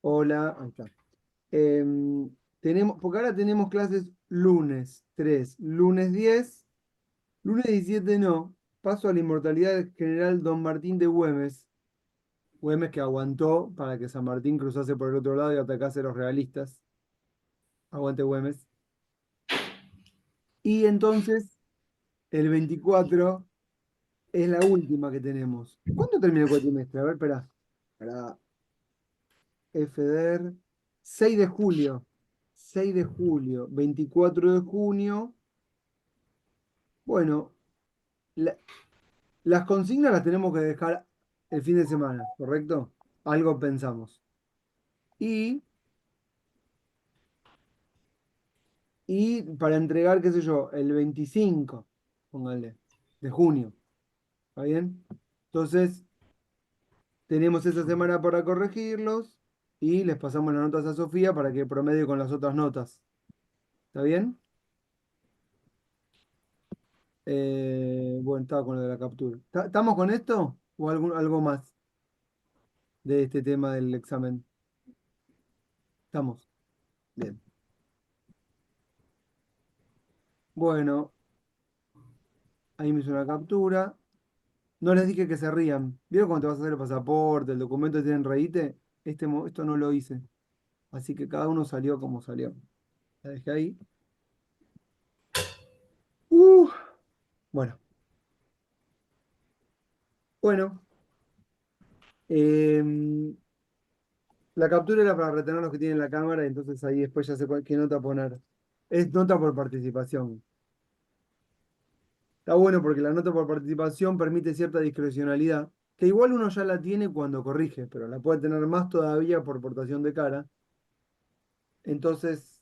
Hola, ahí está. Porque ahora tenemos clases lunes 3, lunes 10, lunes 17 no. Paso a la inmortalidad del general Don Martín de Güemes. Güemes que aguantó para que San Martín cruzase por el otro lado y atacase a los realistas. Aguante Güemes. Y entonces, el 24 es la última que tenemos. ¿Cuándo termina el cuatrimestre? A ver, espera. Para FDR. 6 de julio. 6 de julio. 24 de junio. Bueno, la- las consignas las tenemos que dejar el fin de semana, ¿correcto? Algo pensamos. Y, y para entregar, qué sé yo, el 25, póngale, de junio. ¿Está bien? Entonces, tenemos esa semana para corregirlos y les pasamos las notas a Sofía para que promedie con las otras notas. ¿Está bien? Bueno, estaba con lo de la captura. ¿Estamos con esto? ¿O algo más de este tema del examen? Estamos. Bien. Bueno, ahí me hizo una captura. No les dije que se rían. ¿Vieron cuando te vas a hacer el pasaporte, el documento y tienen reíte? Esto no lo hice. Así que cada uno salió como salió. La dejé ahí. Uh, bueno, bueno. em, la captura era para retener los que tienen la cámara, entonces ahí después ya sé qué nota poner. Es nota por participación. Está bueno porque la nota por participación permite cierta discrecionalidad, que igual uno ya la tiene cuando corrige, pero la puede tener más todavía por portación de cara. Entonces,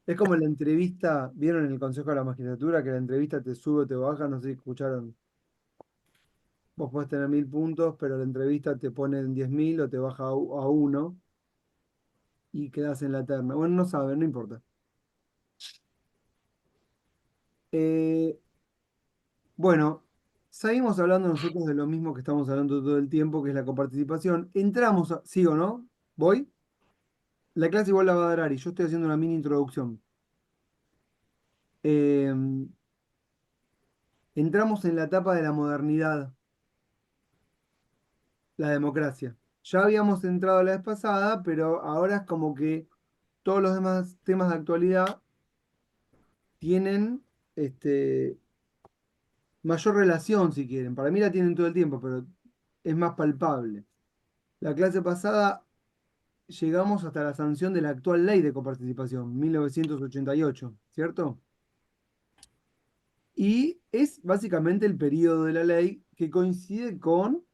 es como la entrevista, ¿vieron en el Consejo de la Magistratura que la entrevista te sube o te baja? No sé si escucharon. Vos podés tener 1000 puntos, pero la entrevista te pone en 10.000 o te baja a uno y quedás en la terna. Bueno, no saben, no importa. Eh, bueno, seguimos hablando nosotros de lo mismo que estamos hablando todo el tiempo, que es la coparticipación. Entramos, ¿sí o no? ¿Voy? La clase igual la va a dar Ari, yo estoy haciendo una mini introducción. Eh, entramos en la etapa de la modernidad, la democracia. Ya habíamos entrado la vez pasada, pero ahora es como que todos los demás temas de actualidad tienen mayor relación, si quieren. Para mí la tienen todo el tiempo, pero es más palpable. La clase pasada llegamos hasta la sanción de la actual ley de coparticipación, 1988, ¿cierto? Y es básicamente el periodo de la ley que coincide con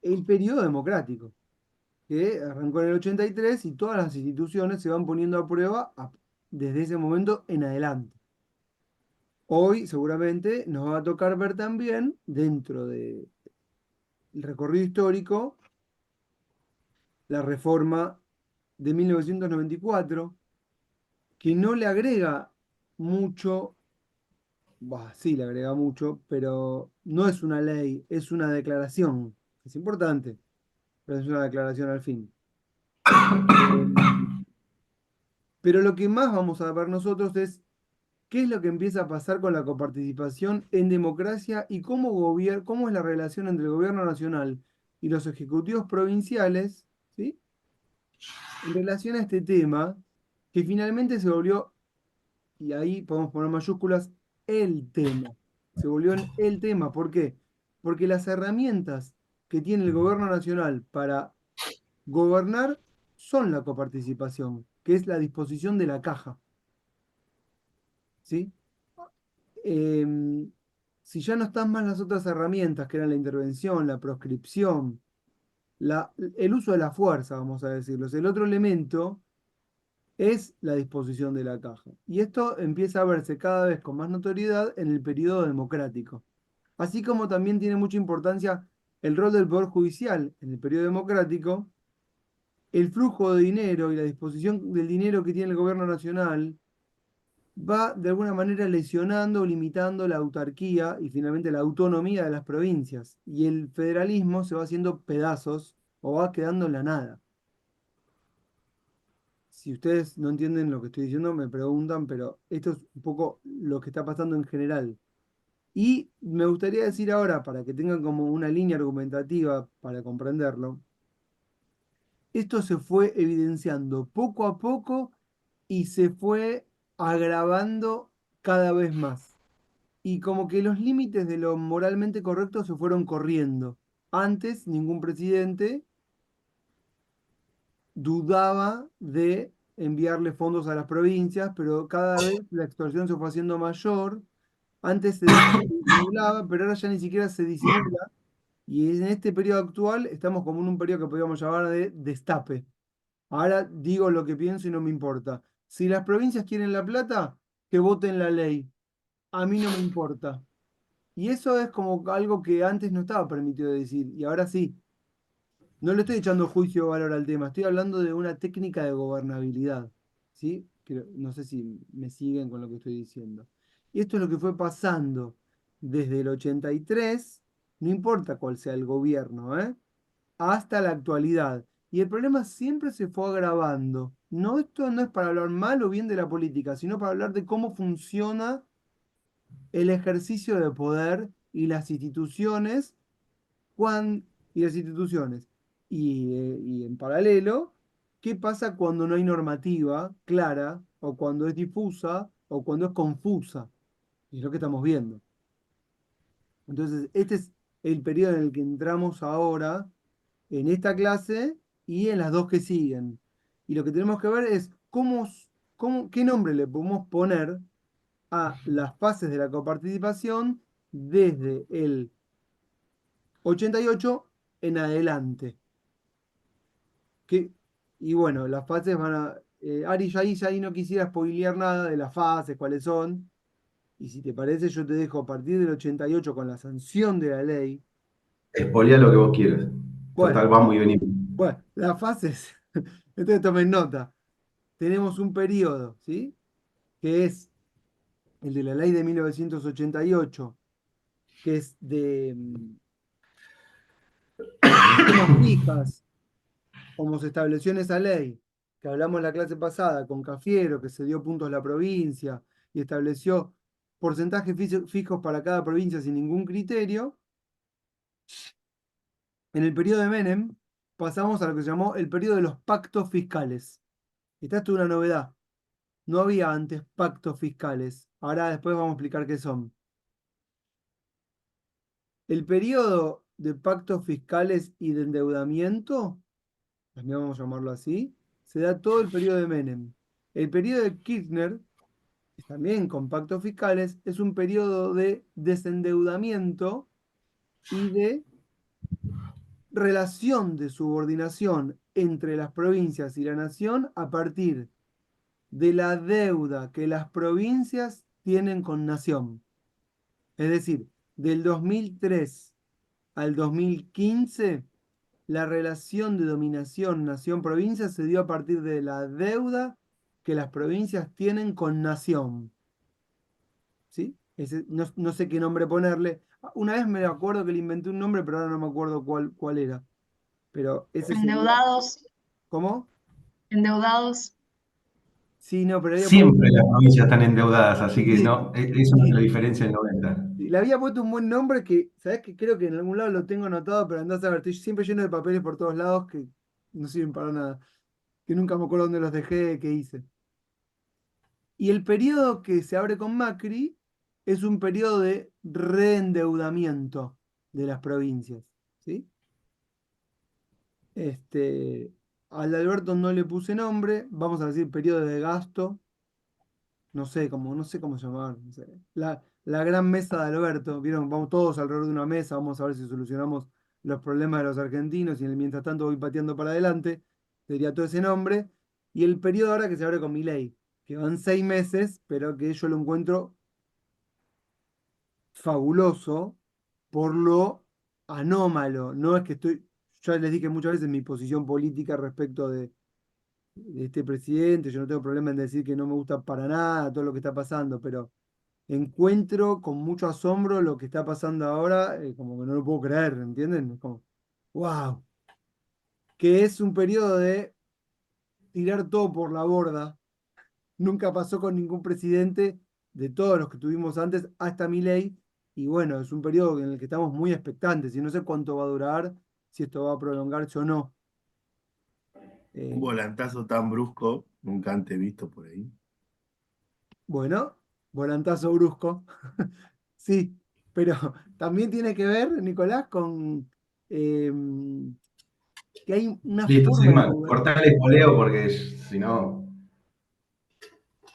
el periodo democrático, que arrancó en el 83 y todas las instituciones se van poniendo a prueba desde ese momento en adelante. Hoy seguramente nos va a tocar ver también, dentro del recorrido histórico, la reforma de 1994, que no le agrega mucho, bah, sí le agrega mucho, pero no es una ley, es una declaración. Es importante, pero es una declaración al fin. Eh, pero lo que más vamos a ver nosotros es qué es lo que empieza a pasar con la coparticipación en democracia y cómo es la relación entre el gobierno nacional y los ejecutivos provinciales, ¿sí? En relación a este tema, que finalmente se volvió, y ahí podemos poner mayúsculas, el tema. Se volvió en el tema. ¿Por qué? Porque las herramientas que tiene el gobierno nacional para gobernar son la coparticipación, que es la disposición de la caja, ¿sí? Em, si ya no están más las otras herramientas, que eran la intervención, la proscripción, el uso de la fuerza, vamos a decirlo, el otro elemento es la disposición de la caja. Y esto empieza a verse cada vez con más notoriedad en el periodo democrático. Así como también tiene mucha importancia el rol del Poder Judicial en el periodo democrático, el flujo de dinero y la disposición del dinero que tiene el gobierno nacional va de alguna manera lesionando o limitando la autarquía y finalmente la autonomía de las provincias. Y el federalismo se va haciendo pedazos o va quedando en la nada. si ustedes no entienden lo que estoy diciendo, me preguntan, pero esto es un poco lo que está pasando en general. Y me gustaría decir ahora, para que tengan como una línea argumentativa para comprenderlo, esto se fue evidenciando poco a poco y se fue agravando cada vez más. Y como que los límites de lo moralmente correcto se fueron corriendo. Antes, ningún presidente dudaba de enviarle fondos a las provincias, pero cada vez la extorsión se fue haciendo mayor. Antes se disimulaba, pero ahora ya ni siquiera se disimula. Y en este periodo actual estamos como en un periodo que podríamos llamar de destape. Ahora digo lo que pienso y no me importa. Si las provincias quieren la plata, que voten la ley. A mí no me importa. Y eso es como algo que antes no estaba permitido decir, y ahora sí. No le estoy echando juicio o valor al tema, estoy hablando de una técnica de gobernabilidad, ¿sí? No sé si me siguen con lo que estoy diciendo. Y esto es lo que fue pasando desde el 83, no importa cuál sea el gobierno, ¿eh? Hasta la actualidad. Y el problema siempre se fue agravando. No, esto no es para hablar mal o bien de la política, sino para hablar de cómo funciona el ejercicio de poder y las instituciones y las instituciones. Y en paralelo, ¿qué pasa cuando no hay normativa clara, o cuando es difusa, o cuando es confusa? Y es lo que estamos viendo. Entonces, este es el periodo en el que entramos ahora, en esta clase y en las dos que siguen. Y lo que tenemos que ver es qué nombre le podemos poner a las fases de la coparticipación desde el 88 en adelante. Que, y bueno, las fases van a. Ari, ya ahí no quisiera spoilear nada de las fases, cuáles son. Y si te parece, yo te dejo a partir del 88 con la sanción de la ley. Espolea lo que vos quieras. Bueno, Total, vamos y venimos. bueno, las fases. Entonces tomen nota. Tenemos un periodo, ¿sí? Que es el de la ley de 1988, que es de sumas fijas, como se estableció en esa ley, que hablamos en la clase pasada, con Cafiero, que se dio puntos a la provincia y estableció porcentajes fijos para cada provincia sin ningún criterio. En el periodo de Menem pasamos a lo que se llamó el periodo de los pactos fiscales. Esta es una novedad. No había antes pactos fiscales. Ahora después vamos a explicar qué son. El periodo de pactos fiscales y de endeudamiento, también vamos a llamarlo así, se da todo el periodo de Menem. El periodo de Kirchner, también con pactos fiscales, es un periodo de desendeudamiento y de relación de subordinación entre las provincias y la nación a partir de la deuda que las provincias tienen con nación. Es decir, del 2003 al 2015, la relación de dominación nación-provincia se dio a partir de la deuda que las provincias tienen con nación. ¿Sí? No sé qué nombre ponerle. Una vez me acuerdo que le inventé un nombre, pero ahora no me acuerdo cuál era. Pero ese sería. Endeudados, ¿Cómo? endeudados. Sí, no, pero había puesto. Siempre las provincias están endeudadas, así que Sí, no, eso no es la sí, diferencia del 90. sí, le había puesto un buen nombre que, ¿sabes qué? Creo que en algún lado lo tengo anotado, pero andás a ver, estoy siempre lleno de papeles por todos lados que no sirven para nada. Que nunca me acuerdo dónde los dejé, qué hice. Y el periodo que se abre con Macri es un periodo de reendeudamiento de las provincias. ¿Sí? Este, al de Alberto no le puse nombre, vamos a decir periodo de gasto, no sé cómo llamar. No sé. La gran mesa de Alberto, vieron, vamos todos alrededor de una mesa, vamos a ver si solucionamos los problemas de los argentinos y mientras tanto voy pateando para adelante, sería todo ese nombre. Y el periodo ahora que se abre con Milei, que van 6 meses, pero que yo lo encuentro fabuloso por lo anómalo. No es que ya les dije muchas veces mi posición política respecto de este presidente, yo no tengo problema en decir que no me gusta para nada todo lo que está pasando, pero encuentro con mucho asombro lo que está pasando ahora, como que no lo puedo creer, ¿entienden? Es como, wow, que es un periodo de tirar todo por la borda. Nunca pasó con ningún presidente de todos los que tuvimos antes hasta Milei. Y bueno, es un periodo en el que estamos muy expectantes y no sé cuánto va a durar, si esto va a prolongarse o no. Un Eh, volantazo tan brusco, nunca antes visto por ahí. bueno, volantazo brusco, sí, pero también tiene que ver, Nicolás, con eh, que hay una Listo, forma de Sigma, gobernar. cortar el poleo porque si no.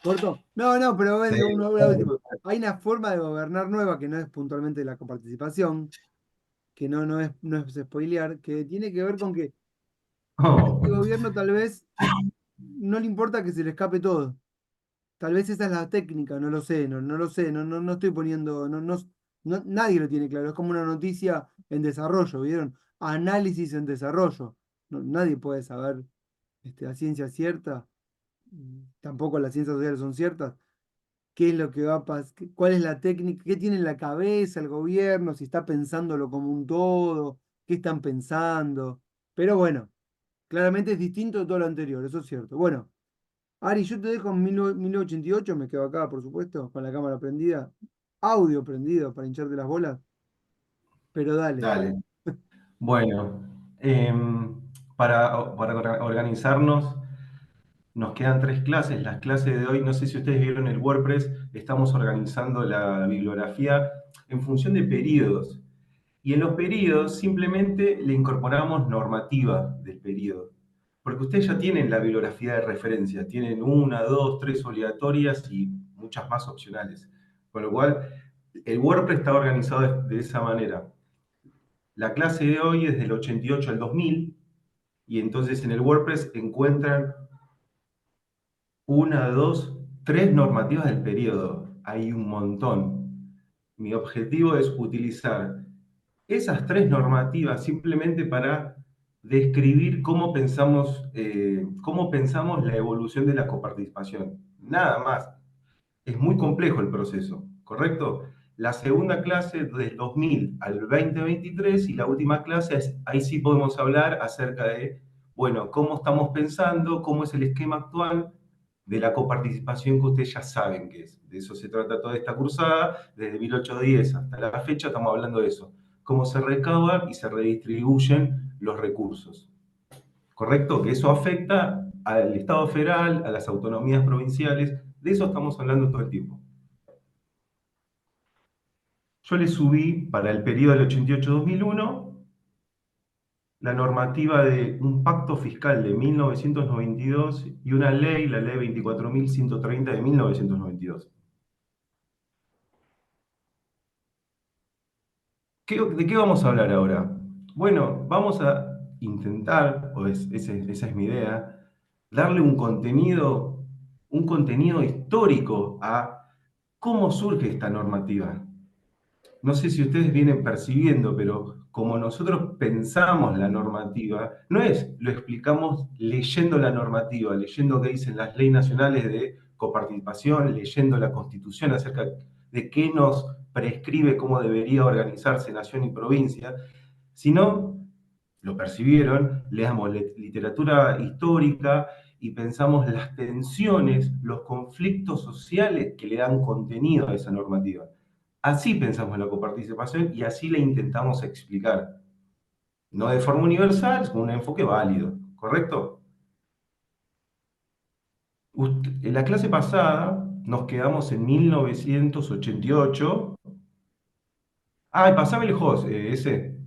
¿Corto? No, no, pero Sí. bueno, una última. Hay una forma de gobernar nueva que no es puntualmente la coparticipación, que no es spoilear, que tiene que ver con que a Oh, este gobierno tal vez no le importa que se le escape todo. Tal vez esa es la técnica, no lo sé, no lo sé, no estoy poniendo, nadie lo tiene claro. Es como una noticia en desarrollo, ¿vieron? Análisis en desarrollo. Nadie puede saber la ciencia cierta, tampoco las ciencias sociales son ciertas. ¿Qué es lo que va a pasar? ¿Cuál es la técnica? ¿Qué tiene en la cabeza el gobierno? Si está pensándolo como un todo, ¿qué están pensando? Pero bueno, claramente es distinto de todo lo anterior, eso es cierto. Bueno, Ari, yo te dejo en 1988, me quedo acá, por supuesto, con la cámara prendida, audio prendido para hincharte las bolas, pero dale. dale. Bueno, para organizarnos, nos quedan tres clases. Las clases de hoy, no sé si ustedes vieron el WordPress, estamos organizando la bibliografía en función de periodos. Y en los periodos simplemente le incorporamos normativa del periodo. Porque ustedes ya tienen la bibliografía de referencia, tienen una, dos, tres obligatorias y muchas más opcionales. Con lo cual, el WordPress está organizado de esa manera. La clase de hoy es del 88 al 2000 y entonces en el WordPress encuentran una, dos, tres normativas del periodo. Hay un montón. Mi objetivo es utilizar esas tres normativas simplemente para describir cómo pensamos la evolución de la coparticipación. Nada más. Es muy complejo el proceso, ¿correcto? La segunda clase del 2000 al 2023 y la última clase, ahí sí podemos hablar acerca de, bueno, cómo estamos pensando, cómo es el esquema actual de la coparticipación que ustedes ya saben que es. De eso se trata toda esta cursada, desde 1810 hasta la fecha estamos hablando de eso, cómo se recaudan y se redistribuyen los recursos. ¿Correcto? Que eso afecta al Estado federal, a las autonomías provinciales, de eso estamos hablando todo el tiempo. Yo le subí para el periodo del 88-2001 la normativa de un pacto fiscal de 1992 y una ley, la ley 24.130 de 1992. ¿De qué vamos a hablar ahora? Bueno, vamos a intentar, esa es mi idea, darle un contenido histórico a cómo surge esta normativa. No sé si ustedes vienen percibiendo, pero como nosotros pensamos la normativa, no es lo explicamos leyendo la normativa, leyendo qué dicen las leyes nacionales de coparticipación, leyendo la Constitución acerca de qué nos prescribe cómo debería organizarse nación y provincia, sino, lo percibieron, leamos literatura histórica y pensamos las tensiones, los conflictos sociales que le dan contenido a esa normativa. Así pensamos la coparticipación y así la intentamos explicar. No de forma universal, con un enfoque válido, ¿correcto? En la clase pasada nos quedamos en 1988. Ay, pasame el host, ese.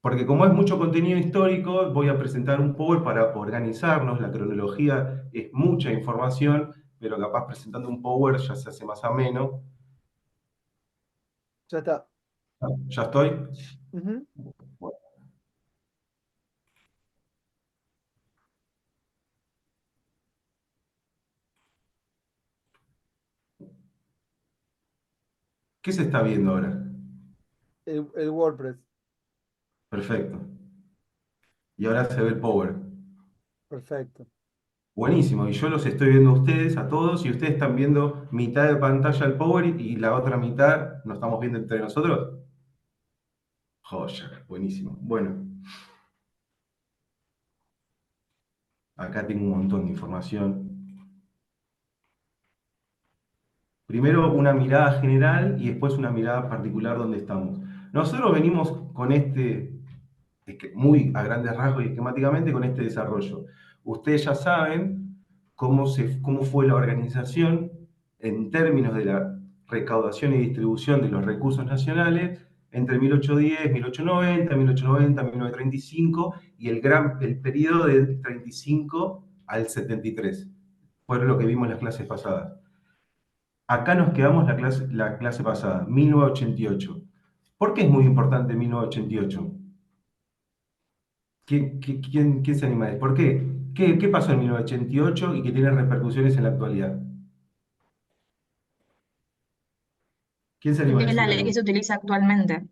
Porque como es mucho contenido histórico, voy a presentar un power para organizarnos. La cronología es mucha información, pero capaz presentando un power ya se hace más ameno. Ya está. ¿Ya estoy? Ujú. ¿Qué se está viendo ahora? El WordPress, Perfecto. Y ahora se ve el power. perfecto. Buenísimo. Y yo los estoy viendo a ustedes, a todos, y ustedes están viendo mitad de pantalla el power y la otra mitad nos estamos viendo entre nosotros. Joya, buenísimo. Bueno, Acá tengo un montón de información. Primero una mirada general y después una mirada particular donde estamos. Nosotros venimos con muy a grandes rasgos y esquemáticamente con este desarrollo. Ustedes ya saben cómo fue la organización en términos de la recaudación y distribución de los recursos nacionales entre 1810, 1890, 1890, 1935 y el periodo del 35 al 73. Fue lo que vimos en las clases pasadas. Acá nos quedamos la clase pasada, 1988. ¿Por qué es muy importante 1988? ¿Quién se anima a decir? ¿Por qué? ¿Qué pasó en 1988 y que tiene repercusiones en la actualidad? ¿Quién se anima a Es la decir ley que algo? se utiliza actualmente.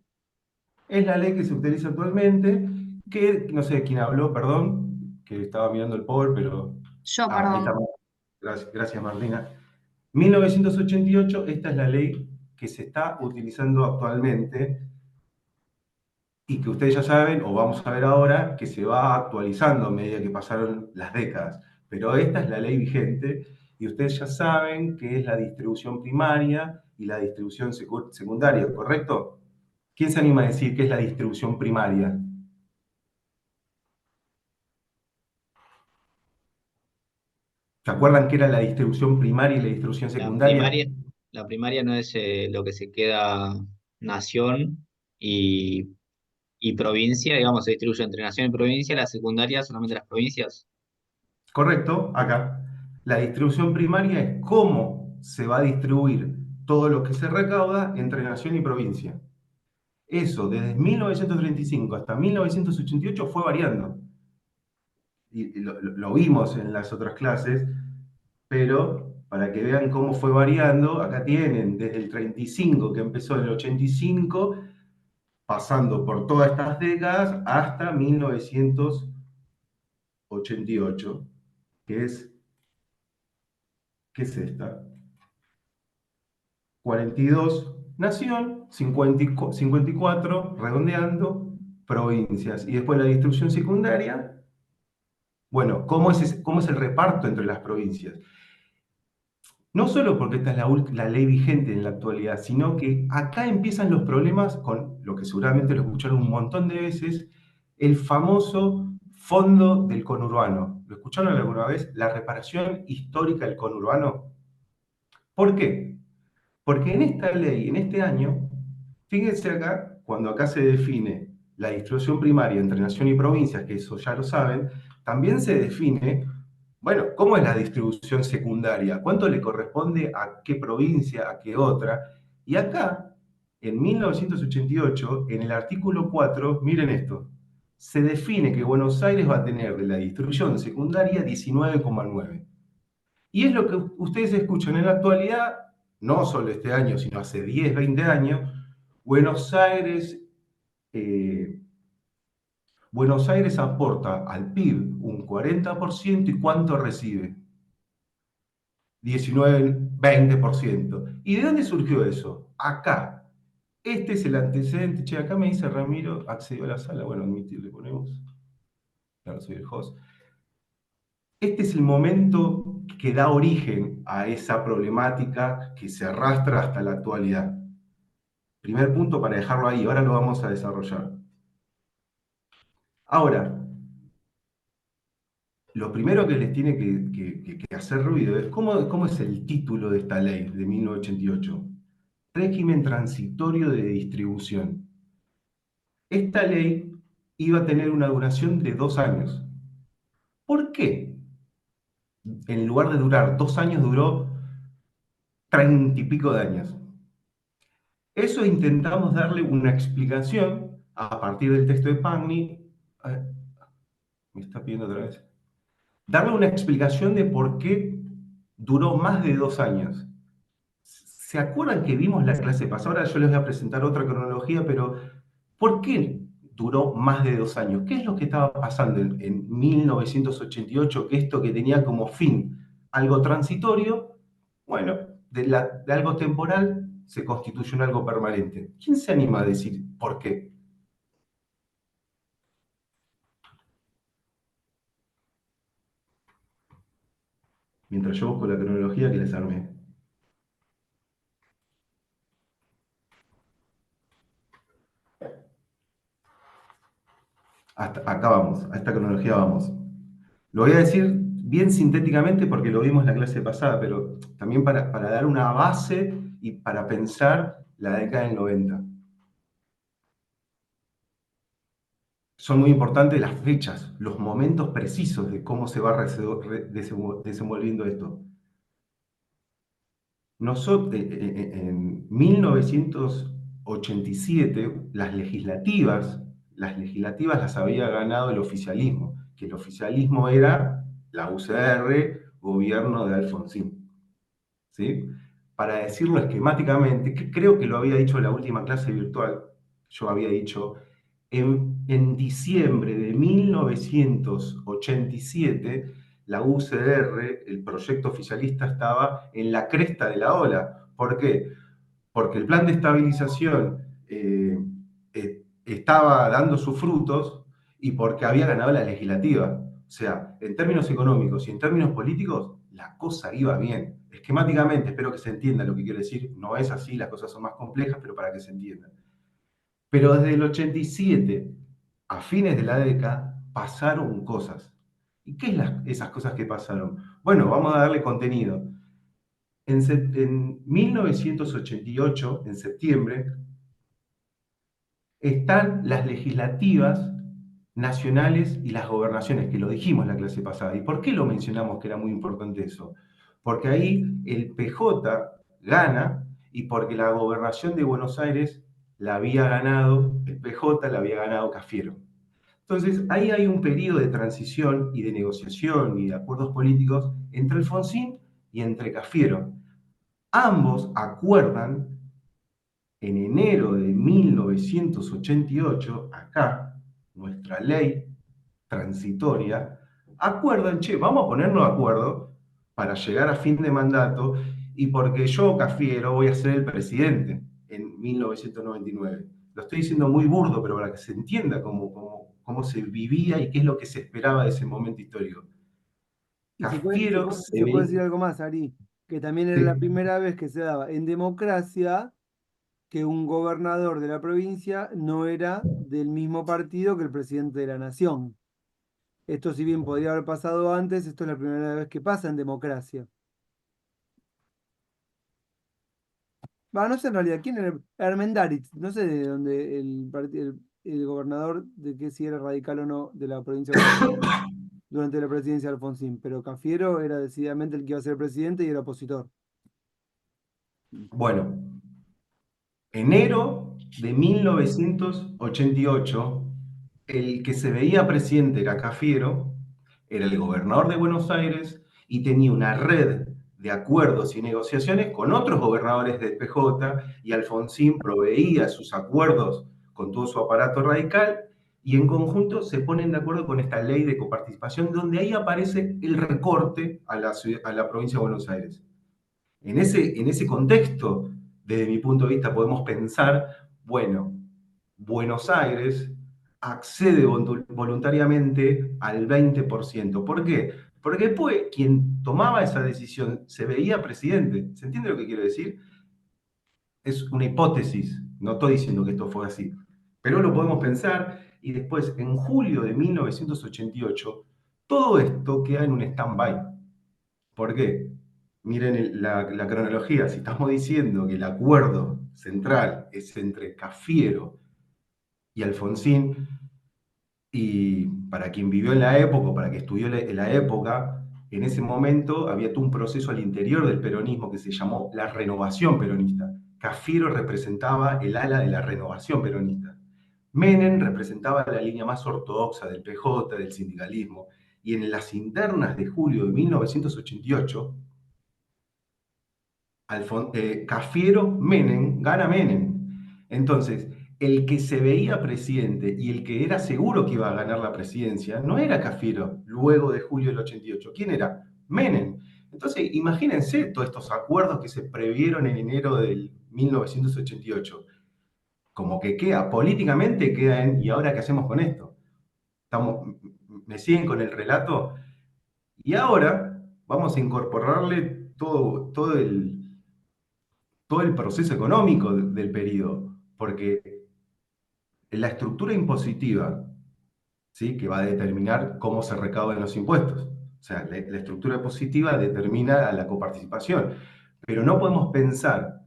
Es la ley que se utiliza actualmente, que no sé quién habló, perdón, que estaba mirando el power, pero... Yo, Ah, ahí está. perdón. Gracias, Martina. 1988, esta es la ley que se está utilizando actualmente y que ustedes ya saben, o vamos a ver ahora, que se va actualizando a medida que pasaron las décadas. Pero esta es la ley vigente y ustedes ya saben que es la distribución primaria y la distribución secundaria, ¿correcto? ¿Quién se anima a decir qué es la distribución primaria? ¿Se acuerdan qué era la distribución primaria y la distribución La secundaria? primaria, la primaria no es lo que se queda nación y, y provincia, digamos, se distribuye entre nación y provincia, la secundaria solamente las provincias. Correcto, acá. La distribución primaria es cómo se va a distribuir todo lo que se recauda entre nación y provincia. Eso, desde 1935 hasta 1988 fue variando. Y lo vimos en las otras clases, pero para que vean cómo fue variando, acá tienen desde el 35 que empezó en el 85, pasando por todas estas décadas hasta 1988, que es, ¿qué es esta? 42 nación, 54 redondeando, provincias. Y después la distribución secundaria, bueno, ¿cómo es el reparto entre las provincias? No solo porque esta es la ley vigente en la actualidad, sino que acá empiezan los problemas con lo que seguramente lo escucharon un montón de veces, el famoso fondo del conurbano. ¿Lo escucharon alguna vez? La reparación histórica del conurbano. ¿Por qué? Porque en esta ley, en este año, fíjense acá, cuando acá se define la distribución primaria entre nación y provincias, que eso ya lo saben, también se define, bueno, cómo es la distribución secundaria, cuánto le corresponde a qué provincia, a qué otra. Y acá, en 1988, en el artículo 4, miren esto, se define que Buenos Aires va a tener de la distribución secundaria 19,9. Y es lo que ustedes escuchan en la actualidad, no solo este año, sino hace 10, 20 años, Buenos Aires, eh, Buenos Aires aporta al PIB un 40% y ¿cuánto recibe? 19, 20%. ¿Y de dónde surgió eso? Acá. Este es el antecedente. Che, acá me dice Ramiro, accedió a la sala. Bueno, admitir, le ponemos. Claro, soy el host. Este es el momento que da origen a esa problemática que se arrastra hasta la actualidad. Primer punto para dejarlo ahí, ahora lo vamos a desarrollar. Ahora, lo primero que les tiene que hacer ruido es cómo es el título de esta ley de 1988. Régimen transitorio de distribución. Esta ley iba a tener una duración de 2 años. ¿Por qué? En lugar de durar 2 años, duró 30 y pico de años. Eso intentamos darle una explicación a partir del texto de Pagni. Me está pidiendo otra vez. Darle una explicación de por qué duró más de 2 años. ¿Se acuerdan que vimos la clase pasada? Ahora yo les voy a presentar otra cronología, pero ¿por qué duró más de 2 años? ¿Qué es lo que estaba pasando en 1988? Que esto que tenía como fin algo transitorio, bueno, de algo temporal se constituye en algo permanente. ¿Quién se anima a decir por qué? mientras yo busco la cronología que les armé. Hasta acá vamos, a esta cronología vamos. Lo voy a decir bien sintéticamente porque lo vimos en la clase pasada, pero también para dar una base y para pensar la década del 90. Son muy importantes las fechas, los momentos precisos de cómo se va desenvolviendo esto. Nosotros, en 1987, las legislativas las había ganado el oficialismo, que el oficialismo era la UCR, gobierno de Alfonsín. ¿Sí? Para decirlo esquemáticamente, que creo que lo había dicho en la última clase virtual, yo había dicho, en diciembre de 1987, la UCR, el proyecto oficialista, estaba en la cresta de la ola. ¿Por qué? Porque el plan de estabilización estaba dando sus frutos y porque había ganado la legislativa. O sea, en términos económicos y en términos políticos, la cosa iba bien. Esquemáticamente, espero que se entienda lo que quiero decir. No es así, las cosas son más complejas, pero para que se entienda. Pero desde el 87 a fines de la década pasaron cosas. ¿Y qué es esas cosas que pasaron? Bueno, vamos a darle contenido. En 1988, en septiembre, están las legislativas nacionales y las gobernaciones, que lo dijimos en la clase pasada. ¿Y por qué lo mencionamos que era muy importante eso? Porque ahí el PJ gana y porque la gobernación de Buenos Aires la había ganado, el PJ la había ganado Cafiero. Entonces, ahí hay un periodo de transición y de negociación y de acuerdos políticos entre Alfonsín y entre Cafiero. Ambos acuerdan en enero de 1988, acá, nuestra ley transitoria, acuerdan, che, vamos a ponernos de acuerdo para llegar a fin de mandato y porque yo, Cafiero, voy a ser el presidente en 1999. Lo estoy diciendo muy burdo, pero para que se entienda cómo se vivía y qué es lo que se esperaba de ese momento histórico. Y Cafiero se se puede ve... decir algo más, Ari, que también era la Sí. primera vez que se daba en democracia que un gobernador de la provincia no era del mismo partido que el presidente de la nación. Esto, si bien podría haber pasado antes, esto es la primera vez que pasa en democracia. Va, no sé en realidad, ¿quién era? Armendáriz, no sé de dónde el gobernador, de que si era radical o no de la provincia de Buenos Aires durante la presidencia de Alfonsín, pero Cafiero era decididamente el que iba a ser presidente y era opositor. Bueno, enero de 1988, el que se veía presidente era Cafiero, era el gobernador de Buenos Aires y tenía una red de acuerdos y negociaciones con otros gobernadores del PJ y Alfonsín proveía sus acuerdos con todo su aparato radical y en conjunto se ponen de acuerdo con esta ley de coparticipación donde ahí aparece el recorte a la provincia de Buenos Aires. En ese contexto, desde mi punto de vista, podemos pensar, bueno, Buenos Aires accede voluntariamente al 20%. ¿Por qué? Porque después quien tomaba esa decisión se veía presidente. ¿Se entiende lo que quiero decir? Es una hipótesis, no estoy diciendo que esto fue así, pero lo podemos pensar y después, en julio de 1988, todo esto queda en un stand-by. ¿Por qué? Miren la cronología. Si estamos diciendo que el acuerdo central es entre Cafiero y Alfonsín, y para quien vivió en la época, para que estudió en la época, en ese momento había todo un proceso al interior del peronismo que se llamó la renovación peronista. Cafiero representaba el ala de la renovación peronista. Menem representaba la línea más ortodoxa del PJ, del sindicalismo, y en las internas de julio de 1988, Cafiero Menem gana Menem. Entonces, el que se veía presidente y el que era seguro que iba a ganar la presidencia no era Cafiero luego de julio del 88. ¿Quién era? Menem. Entonces, imagínense todos estos acuerdos que se previeron en enero del 1988. Como que queda, políticamente queda en, ¿y ahora qué hacemos con esto? ¿Me siguen con el relato? Y ahora vamos a incorporarle todo el proceso económico del periodo, porque la estructura impositiva, ¿sí?, que va a determinar cómo se recaudan los impuestos. O sea, la estructura positiva determina a la coparticipación, pero no podemos pensar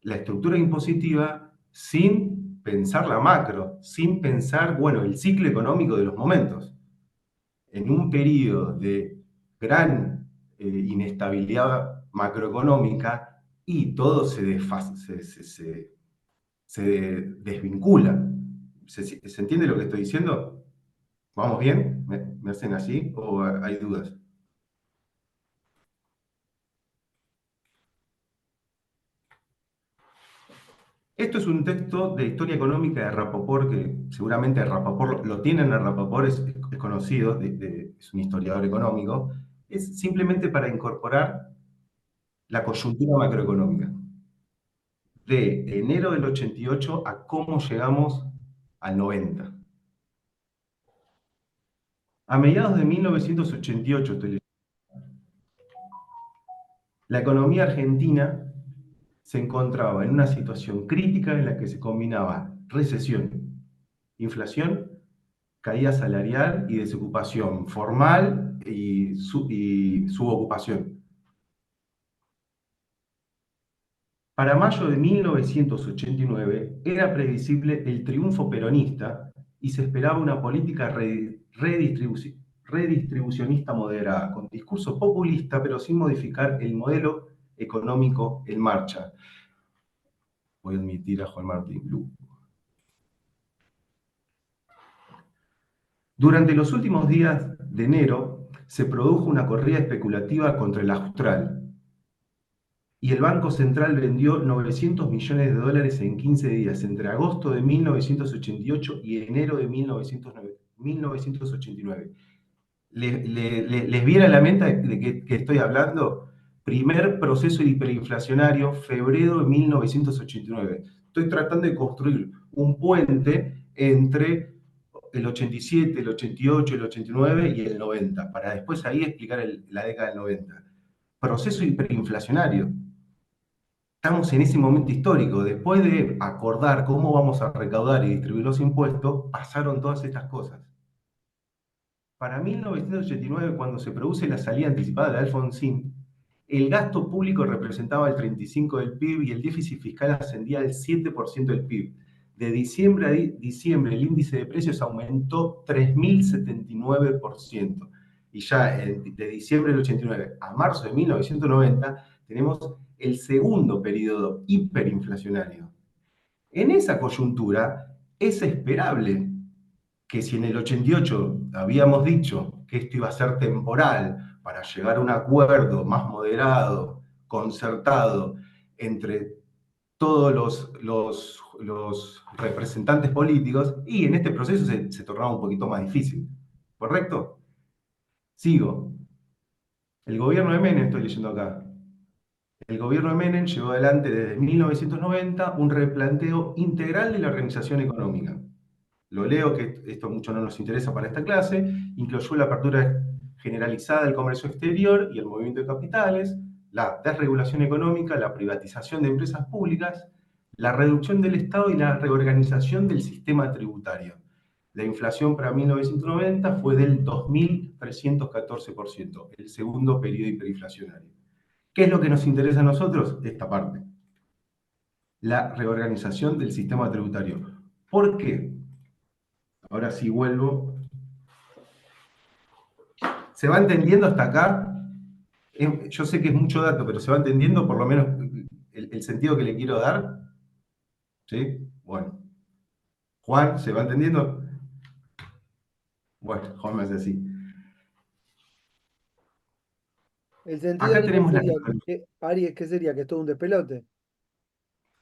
la estructura impositiva sin pensar la macro, sin pensar, bueno, el ciclo económico de los momentos. En un periodo de gran inestabilidad macroeconómica y todo se desvincula. ¿Se entiende lo que estoy diciendo? ¿Vamos bien? ¿Me hacen así o hay dudas? Esto es un texto de historia económica de Rapoport, que seguramente Rapoport lo tienen a Rapoport, es conocido, es un historiador económico. Es simplemente para incorporar la coyuntura macroeconómica. De enero del 88 a cómo llegamos al 90. A mediados de 1988, la economía argentina se encontraba en una situación crítica en la que se combinaba recesión, inflación, caída salarial y desocupación formal y subocupación. Para mayo de 1989 era previsible el triunfo peronista y se esperaba una política redistribucionista moderada, con discurso populista pero sin modificar el modelo económico en marcha. Voy a admitir a Juan Martín Blue. Durante los últimos días de enero se produjo una corrida especulativa contra el austral y el Banco Central vendió 900 millones de dólares en 15 días, entre agosto de 1988 y enero de 1989. ¿Les viene a la mente de qué estoy hablando? Primer proceso hiperinflacionario, febrero de 1989. Estoy tratando de construir un puente entre el 87, el 88, el 89 y el 90, para después ahí explicar la década del 90. Proceso hiperinflacionario. Estamos en ese momento histórico. Después de acordar cómo vamos a recaudar y distribuir los impuestos, pasaron todas estas cosas. Para 1989, cuando se produce la salida anticipada de Alfonsín, el gasto público representaba el 35% del PIB y el déficit fiscal ascendía al 7% del PIB. De diciembre a diciembre, el índice de precios aumentó 3.079%. Y ya de diciembre del 89 a marzo de 1990 tenemos el segundo periodo hiperinflacionario. En esa coyuntura es esperable que si en el 88 habíamos dicho que esto iba a ser temporal para llegar a un acuerdo más moderado, concertado entre todos los representantes políticos, y en este proceso se tornaba un poquito más difícil. ¿Correcto? Sigo. El gobierno de Menem, estoy leyendo acá, el gobierno de Menem llevó adelante desde 1990 un replanteo integral de la organización económica. Lo leo, que esto mucho no nos interesa para esta clase. Incluyó la apertura generalizada del comercio exterior y el movimiento de capitales, la desregulación económica, la privatización de empresas públicas, la reducción del Estado y la reorganización del sistema tributario. La inflación para 1990 fue del 2.314%, el segundo periodo hiperinflacionario. ¿Qué es lo que nos interesa a nosotros? Esta parte. La reorganización del sistema tributario. ¿Por qué? Ahora sí vuelvo. ¿Se va entendiendo hasta acá? Yo sé que es mucho dato, pero ¿se va entendiendo por lo menos el sentido que le quiero dar? ¿Sí? Bueno. Juan, ¿se va entendiendo? Bueno, Juan me hace así. El sentido, Acá Aníbal, tenemos la sería situación. Aries, ¿qué sería? ¿Que es todo un despelote?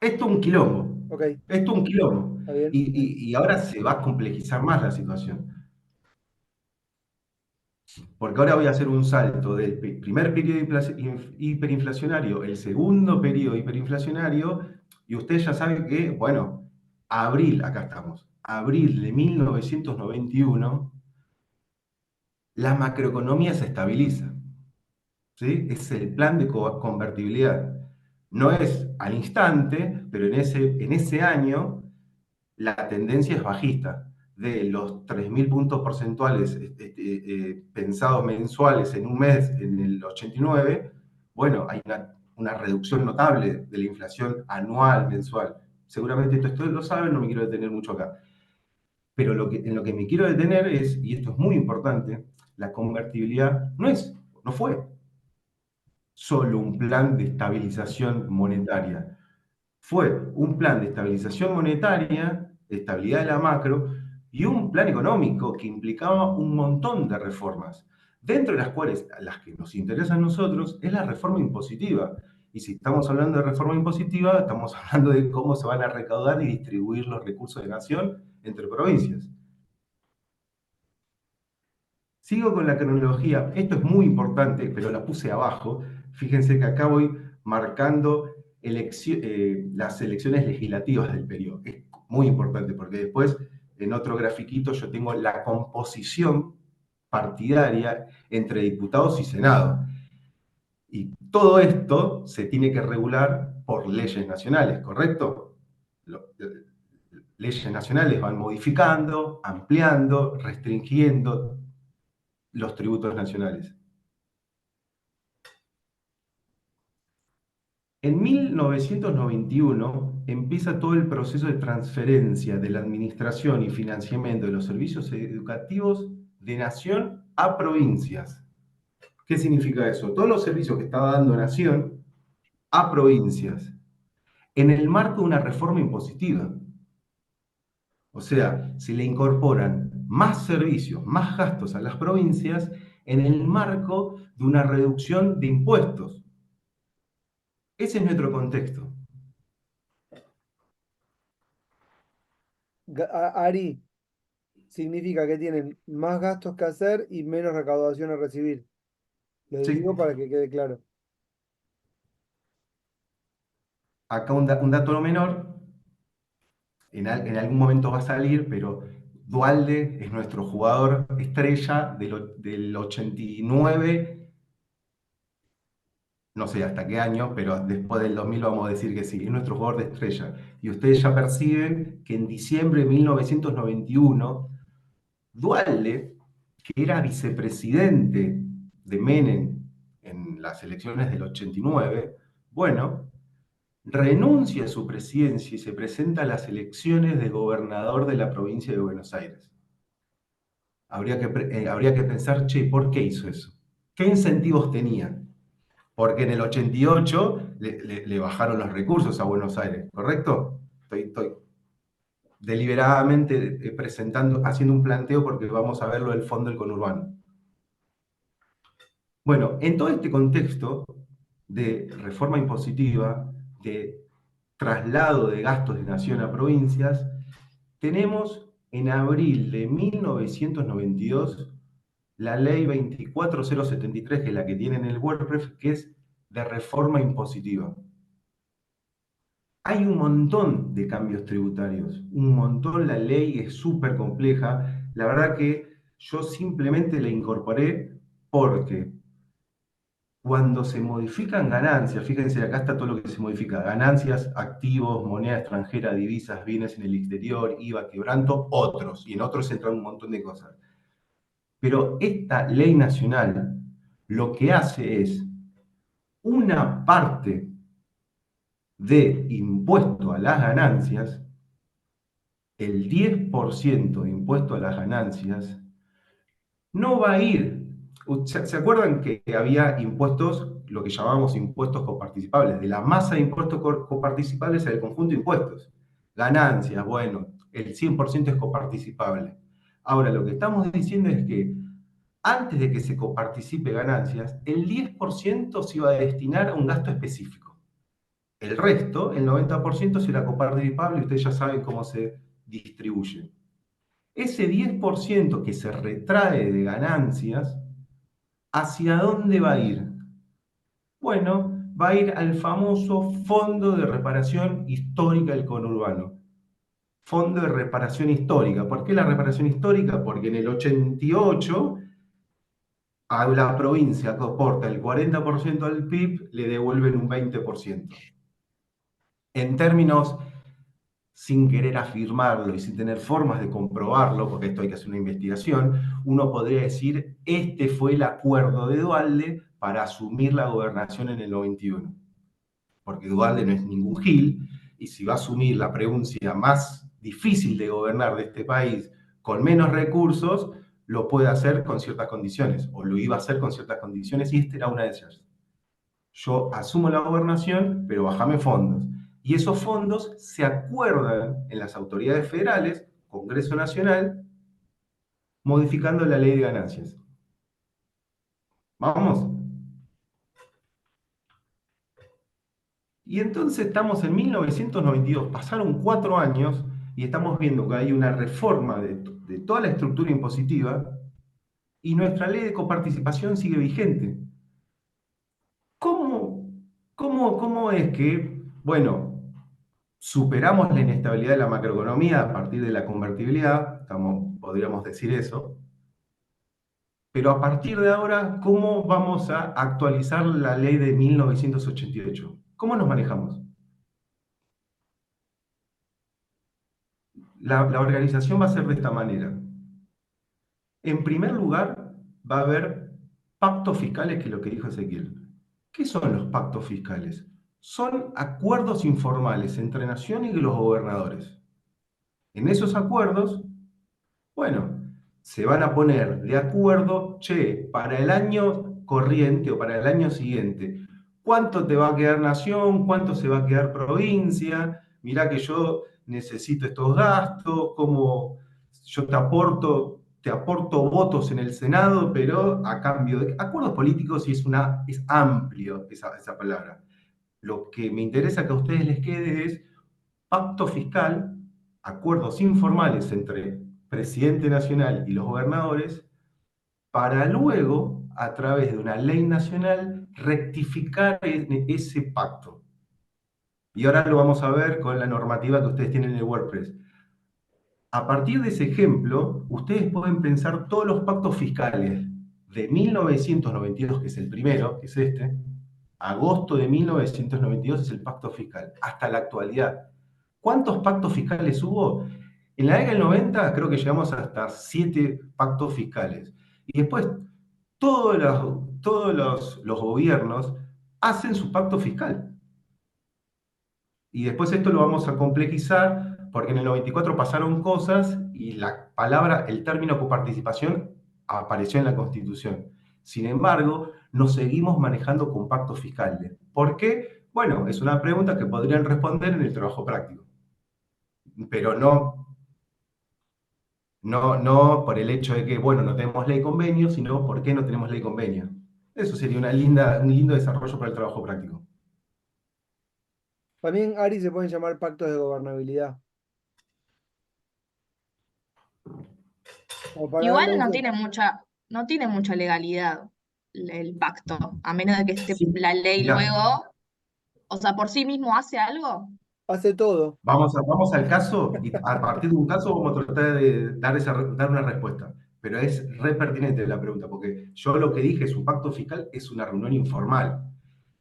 Esto es un quilombo. Ok, Esto es un quilombo. está bien. Y ahora se va a complejizar más la situación. Porque ahora voy a hacer un salto del primer periodo hiperinflacionario, el segundo periodo hiperinflacionario, y ustedes ya saben que, bueno, abril, acá estamos, abril de 1991, la macroeconomía se estabiliza. ¿sí? Es el plan de convertibilidad. No es al instante, pero en ese año la tendencia es bajista. De los 3.000 puntos porcentuales pensados mensuales en un mes en el 89, bueno, hay una reducción notable de la inflación anual, mensual. Seguramente esto lo saben, no me quiero detener mucho acá. Pero en lo que me quiero detener es, y esto es muy importante, la convertibilidad no fue solo un plan de estabilización monetaria. Fue un plan de estabilización monetaria, de estabilidad de la macro, y un plan económico que implicaba un montón de reformas, dentro de las cuales las que nos interesan a nosotros es la reforma impositiva. Y si estamos hablando de reforma impositiva, estamos hablando de cómo se van a recaudar y distribuir los recursos de nación entre provincias. Sigo con la cronología. Esto es muy importante, pero la puse abajo. Fíjense que acá voy marcando las elecciones legislativas del periodo. Es muy importante porque después, en otro grafiquito, yo tengo la composición partidaria entre diputados y senado. Y todo esto se tiene que regular por leyes nacionales, ¿correcto? Leyes nacionales van modificando, ampliando, restringiendo los tributos nacionales. En 1991 empieza todo el proceso de transferencia de la administración y financiamiento de los servicios educativos de nación a provincias. ¿Qué significa eso? Todos los servicios que estaba dando nación a provincias, en el marco de una reforma impositiva. O sea, se le incorporan más servicios, más gastos a las provincias en el marco de una reducción de impuestos. Ese es nuestro contexto. Ari, significa que tienen más gastos que hacer y menos recaudación a recibir. Lo Sí. digo para que quede claro. Acá un dato no menor, en algún momento va a salir, pero Dualde es nuestro jugador estrella del 89, no sé hasta qué año, pero después del 2000 vamos a decir que sí, es nuestro jugador de estrella. Y ustedes ya perciben que en diciembre de 1991, Dualde, que era vicepresidente de Menem en las elecciones del 89, bueno, renuncia a su presidencia y se presenta a las elecciones de gobernador de la provincia de Buenos Aires. Habría que pensar, che, ¿por qué hizo eso? ¿Qué incentivos tenía? Porque en el 88 le bajaron los recursos a Buenos Aires, ¿correcto? Estoy deliberadamente haciendo un planteo porque vamos a ver lo del fondo del conurbano. Bueno, en todo este contexto de reforma impositiva, de traslado de gastos de nación a provincias, tenemos en abril de 1992 la ley 24073, que es la que tiene en el WordPress, que es de reforma impositiva. Hay un montón de cambios tributarios, un montón, la ley es súper compleja. La verdad que yo simplemente la incorporé porque cuando se modifican ganancias, fíjense, acá está todo lo que se modifica: ganancias, activos, moneda extranjera, divisas, bienes en el exterior, IVA, quebranto, otros, y en otros entran un montón de cosas. Pero esta ley nacional lo que hace es una parte de impuesto a las ganancias, el 10% de impuesto a las ganancias, no va a ir. ¿Se acuerdan que había impuestos, lo que llamábamos impuestos coparticipables? De la masa de impuestos coparticipables al conjunto de impuestos. Ganancias, bueno, el 100% es coparticipable. Ahora, lo que estamos diciendo es que antes de que se coparticipe ganancias, el 10% se iba a destinar a un gasto específico. El resto, el 90%, será coparticipable y ustedes ya saben cómo se distribuye. Ese 10% que se retrae de ganancias, ¿hacia dónde va a ir? Bueno, va a ir al famoso Fondo de Reparación Histórica del Conurbano. Fondo de Reparación Histórica. ¿Por qué la reparación histórica? Porque en el 88 a la provincia que aporta el 40% del PIB, le devuelven un 20%. En términos, sin querer afirmarlo y sin tener formas de comprobarlo, porque esto hay que hacer una investigación, uno podría decir, este fue el acuerdo de Duhalde para asumir la gobernación en el 91. Porque Duhalde no es ningún gil, y si va a asumir la provincia más difícil de gobernar de este país con menos recursos, lo puede hacer con ciertas condiciones, o lo iba a hacer con ciertas condiciones, y esta era una de ellas. Yo asumo la gobernación, pero bajame fondos. Y esos fondos se acuerdan en las autoridades federales, Congreso Nacional, modificando la ley de ganancias. ¿Vamos? Y entonces estamos en 1992, pasaron 4 años y estamos viendo que hay una reforma de toda la estructura impositiva y nuestra ley de coparticipación sigue vigente. ¿Cómo, cómo es que, bueno, superamos la inestabilidad de la macroeconomía a partir de la convertibilidad, podríamos decir eso, pero a partir de ahora, ¿cómo vamos a actualizar la ley de 1988? ¿Cómo nos manejamos? La organización va a ser de esta manera. En primer lugar, va a haber pactos fiscales, que es lo que dijo Ezequiel. ¿Qué son los pactos fiscales? Son acuerdos informales entre naciones y los gobernadores. En esos acuerdos, bueno, se van a poner de acuerdo, che, para el año corriente o para el año siguiente, ¿cuánto te va a quedar nación? ¿Cuánto se va a quedar provincia? Mirá que yo necesito estos gastos, cómo yo te aporto votos en el Senado, pero a cambio de acuerdos políticos, y es amplio esa palabra. Lo que me interesa que a ustedes les quede es pacto fiscal, acuerdos informales entre presidente nacional y los gobernadores, para luego, a través de una ley nacional, rectificar ese pacto. Y ahora lo vamos a ver con la normativa que ustedes tienen en el WordPress. A partir de ese ejemplo, ustedes pueden pensar todos los pactos fiscales de 1992, que es el primero, que es este, agosto de 1992 es el pacto fiscal, hasta la actualidad. ¿Cuántos pactos fiscales hubo? En la década del 90 creo que llegamos hasta 7 pactos fiscales. Y después todos los gobiernos hacen su pacto fiscal. Y después esto lo vamos a complejizar porque en el 94 pasaron cosas y la palabra, el término coparticipación apareció en la Constitución. Sin embargo, nos seguimos manejando con pactos fiscales. ¿Por qué? Bueno, es una pregunta que podrían responder en el trabajo práctico. Pero no por el hecho de que, bueno, no tenemos ley convenio, sino por qué no tenemos ley convenio. Eso sería un lindo desarrollo para el trabajo práctico. También, Ari, se pueden llamar pactos de gobernabilidad. Como para darle Igual uso. no tiene mucha legalidad el pacto, a menos de que esté Sí, la ley mirá, luego. O sea, por sí mismo hace algo. Hace todo. vamos al caso y a partir de un caso vamos a tratar de dar una respuesta. Pero es re pertinente la pregunta, porque yo lo que dije es un pacto fiscal es una reunión informal.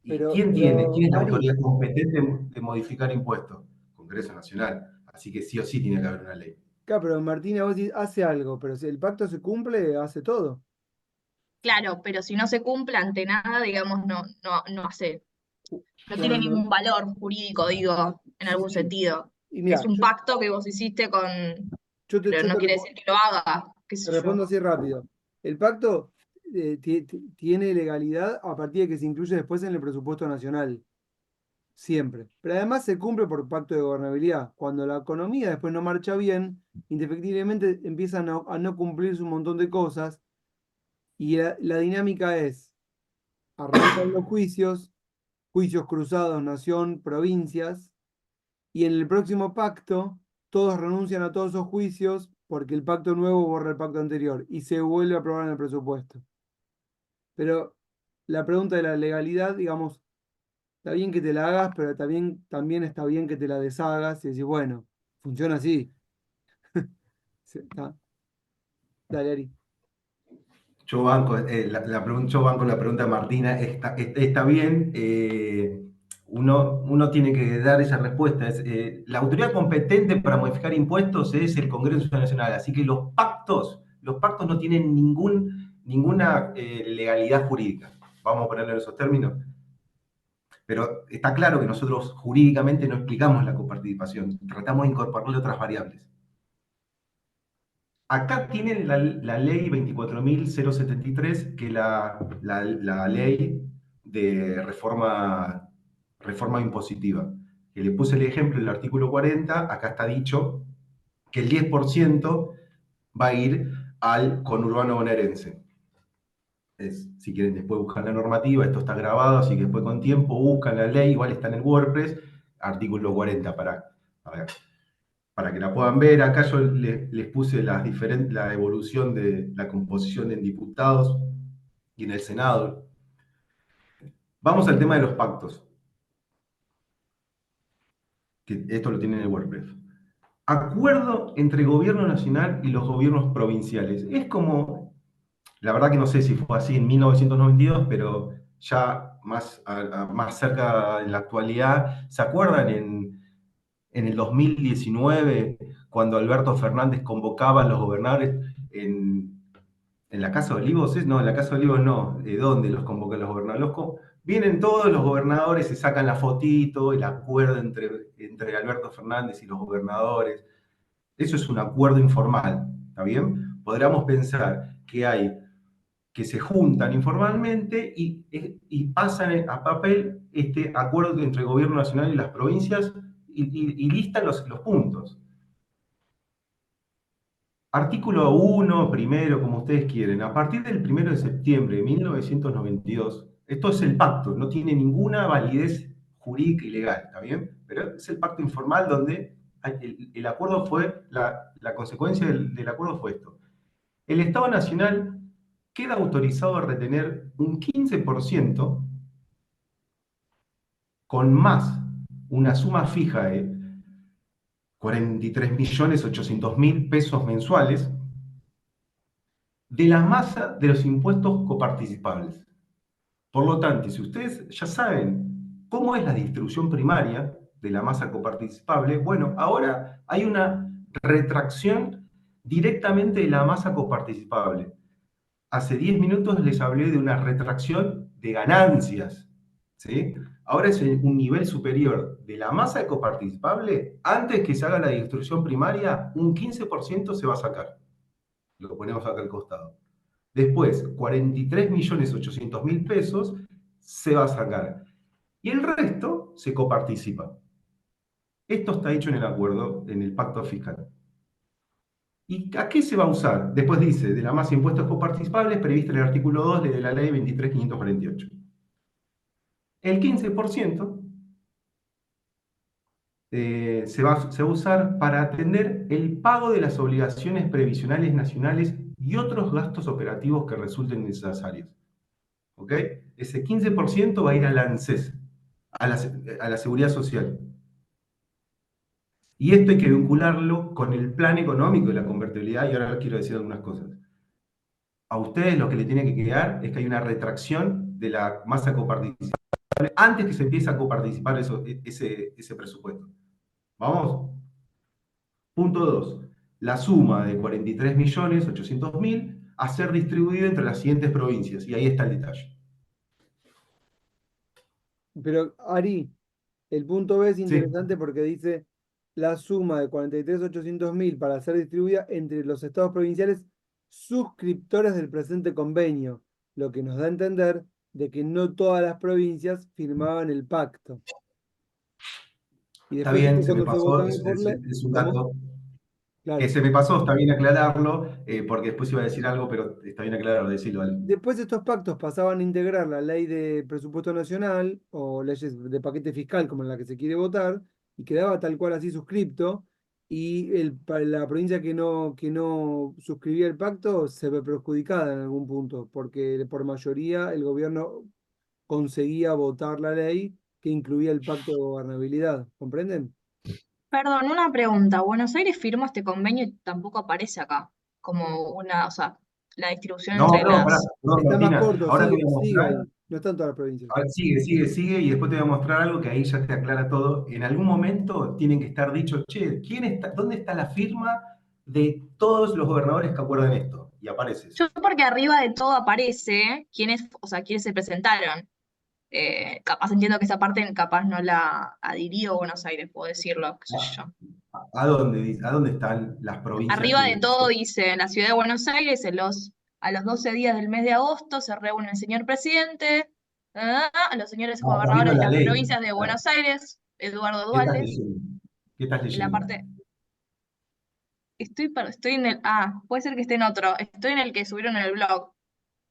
¿Y quién es la Ari, autoridad competente de modificar impuestos? Congreso Nacional. Así que sí o sí tiene que haber una ley. claro, pero Martina, vos decís, hace algo, pero si el pacto se cumple, hace todo. Claro, pero si no se cumple ante nada, digamos, no hace, no tiene Claro, ningún valor jurídico, digo, en sí, algún sí. sentido. Y Es mira, un pacto que vos hiciste con, pero yo no te, quiere decir que lo haga, qué sé respondo yo. así rápido. El pacto tiene legalidad a partir de que se incluye después en el presupuesto nacional, siempre. Pero además se cumple por pacto de gobernabilidad. Cuando la economía después no marcha bien, indefectiblemente empiezan a no cumplirse un montón de cosas y la dinámica es, arrancan los juicios, juicios cruzados, nación, provincias, y en el próximo pacto todos renuncian a todos esos juicios porque el pacto nuevo borra el pacto anterior y se vuelve a aprobar en el presupuesto. Pero la pregunta de la legalidad, digamos, está bien que te la hagas, pero también está bien que te la deshagas y decir, bueno, funciona así. Sí, está. Dale, Ari. yo banco la pregunta de Martina, está bien, uno tiene que dar esa respuesta. La autoridad competente para modificar impuestos es el Congreso Nacional, así que los pactos no tienen ninguna legalidad jurídica. Vamos a ponerlo en esos términos. Pero está claro que nosotros jurídicamente no explicamos la coparticipación, tratamos de incorporarle otras variables. Acá tienen la ley 24.073, que es la ley de reforma impositiva. Que le puse el ejemplo, el artículo 40, acá está dicho que el 10% va a ir al conurbano bonaerense. Si quieren después buscar la normativa, esto está grabado, así que después con tiempo buscan la ley, igual está en el WordPress, artículo 40 para que la puedan ver. Acá yo les puse la evolución de la composición en diputados y en el Senado. Vamos al tema de los pactos, que esto lo tiene en el WordPress. Acuerdo entre gobierno nacional y los gobiernos provinciales. Es como, la verdad que no sé si fue así en 1992, pero ya más cerca en la actualidad, ¿se acuerdan en el 2019, cuando Alberto Fernández convocaba a los gobernadores en la Casa de Olivos? No, en la Casa de Olivos no. ¿Dónde los convocan los gobernadores? Vienen todos los gobernadores, se sacan la fotito, el acuerdo entre Alberto Fernández y los gobernadores. Eso es un acuerdo informal, ¿está bien? Podríamos pensar que se juntan informalmente y pasan a papel este acuerdo entre el gobierno nacional y las provincias y listan los puntos. Artículo 1, primero, como ustedes quieren. A partir del 1 de septiembre de 1992, esto es el pacto, no tiene ninguna validez jurídica y legal, ¿está bien? Pero es el pacto informal donde el acuerdo fue, la consecuencia del acuerdo fue esto. El Estado Nacional queda autorizado a retener un 15% con más una suma fija de 43.800.000 pesos mensuales de la masa de los impuestos coparticipables. Por lo tanto, si ustedes ya saben cómo es la distribución primaria de la masa coparticipable, bueno, ahora hay una retracción directamente de la masa coparticipable. Hace 10 minutos les hablé de una retracción de ganancias, ¿sí? Ahora es un nivel superior de la masa coparticipable. Antes que se haga la distribución primaria, un 15% se va a sacar. Lo ponemos acá al costado. Después, 43.800.000 pesos se va a sacar. Y el resto se coparticipa. Esto está hecho en el acuerdo, en el pacto fiscal. ¿Y a qué se va a usar? Después dice, de la masa de impuestos coparticipables prevista en el artículo 2 de la ley 23.548. El 15% se va a usar para atender el pago de las obligaciones previsionales nacionales y otros gastos operativos que resulten necesarios. ¿Ok? Ese 15% va a ir al ANSES, a la Seguridad Social. Y esto hay que vincularlo con el plan económico de la convertibilidad, y ahora les quiero decir algunas cosas. A ustedes lo que le tiene que quedar es que hay una retracción de la masa coparticipable antes que se empiece a coparticipar ese presupuesto. ¿Vamos? Punto 2. La suma de 43.800.000 a ser distribuida entre las siguientes provincias. Y ahí está el detalle. Pero, Ari, el punto B es Sí, interesante porque dice la suma de 43.800.000 para ser distribuida entre los estados provinciales suscriptores del presente convenio, lo que nos da a entender de que no todas las provincias firmaban el pacto. Y está después bien, se me cuando se pasó, votaba por ley, es un ¿cómo? dato que Claro. se me pasó, está bien aclararlo, porque después iba a decir algo, pero está bien aclararlo, decirlo. Vale. Después estos pactos pasaban a integrar la ley de presupuesto nacional o leyes de paquete fiscal como en la que se quiere votar y quedaba tal cual así suscripto y para la provincia que no suscribía el pacto se ve perjudicada en algún punto porque por mayoría el gobierno conseguía votar la ley que incluía el pacto de gobernabilidad. ¿Comprenden? Perdón, una pregunta. Buenos Aires firmó este convenio y tampoco aparece acá como una, o sea, la distribución No, entre no, pará, las... perdón, Está más Martina. corto, Ahora te sigue, voy a sigue mostrar. ahí. No están todas las provincias. A ver, sigue, y después te voy a mostrar algo que ahí ya te aclara todo. En algún momento tienen que estar dicho, che, ¿dónde está la firma de todos los gobernadores que acuerdan esto? Y aparece eso. Yo porque arriba de todo aparece quiénes, o sea, quiénes se presentaron. Capaz entiendo que esa parte capaz no la adhirió Buenos Aires, puedo decirlo, qué sé yo. ¿A dónde están las provincias Arriba de que todo dice, en la ciudad de Buenos Aires, a los 12 días del mes de agosto se reúne el señor presidente, a los señores no, está viendo gobernadores de la las ley? provincias de Buenos Aires, Eduardo ¿Qué estás Dualde, leyendo? ¿Qué estás en la leyendo? parte, estoy en el, puede ser que esté en otro, estoy en el que subieron en el blog.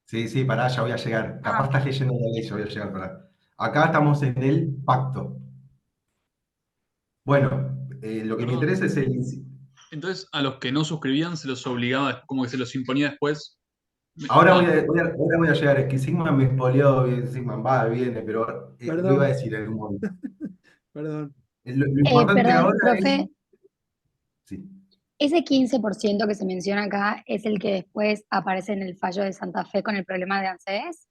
Sí, pará, ya voy a llegar. Capaz Ah, estás leyendo la ley, ya voy a llegar, pará. Acá estamos en el pacto. Bueno, lo que me Perdón. interesa es el... Entonces, a los que no suscribían se los obligaba, como que se los imponía después. Ahora Ah, ahora voy a llegar, es que Sigman me espoleó, Sigman va, viene, pero lo iba a Perdón, decir en algún momento. perdón. Lo importante Perdón, ahora es... profe, Sí, ese 15% que se menciona acá es el que después aparece en el fallo de Santa Fe con el problema de ANSES.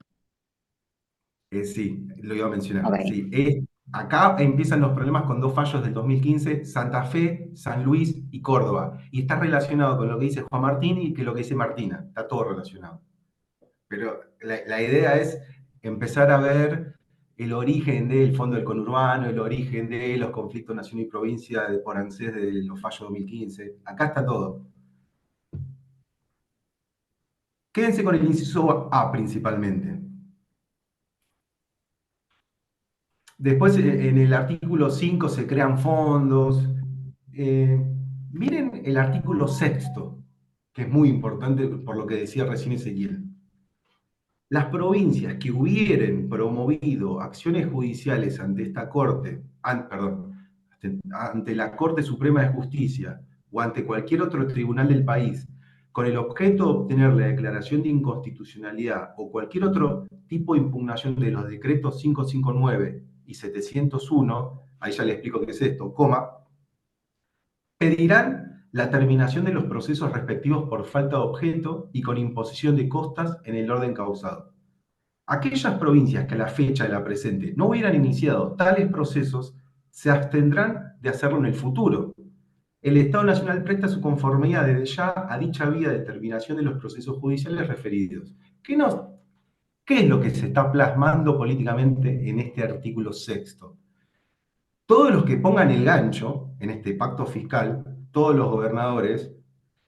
sí, lo iba a mencionar. Ok. Sí, acá empiezan los problemas con dos fallos del 2015, Santa Fe, San Luis y Córdoba. Y está relacionado con lo que dice Juan Martín y que lo que dice Martina. Está todo relacionado. Pero la idea es empezar a ver el origen del Fondo del Conurbano, el origen de los conflictos nación y provincia por ANSES de los fallos 2015. Acá está todo. Quédense con el inciso A principalmente. Después, en el artículo 5 se crean fondos. Eh, Miren el artículo sexto, que es muy importante por lo que decía recién Ezequiel. Las provincias que hubieren promovido acciones judiciales ante esta Corte, ante la Corte Suprema de Justicia o ante cualquier otro tribunal del país, con el objeto de obtener la declaración de inconstitucionalidad o cualquier otro tipo de impugnación de los decretos 559 y 701, ahí ya le explico qué es esto, pedirán la terminación de los procesos respectivos por falta de objeto y con imposición de costas en el orden causado. Aquellas provincias que a la fecha de la presente no hubieran iniciado tales procesos se abstendrán de hacerlo en el futuro. El Estado Nacional presta su conformidad desde ya a dicha vía de terminación de los procesos judiciales referidos. ¿Qué es lo que se está plasmando políticamente en este artículo sexto? Todos los que pongan el gancho en este pacto fiscal, todos los gobernadores,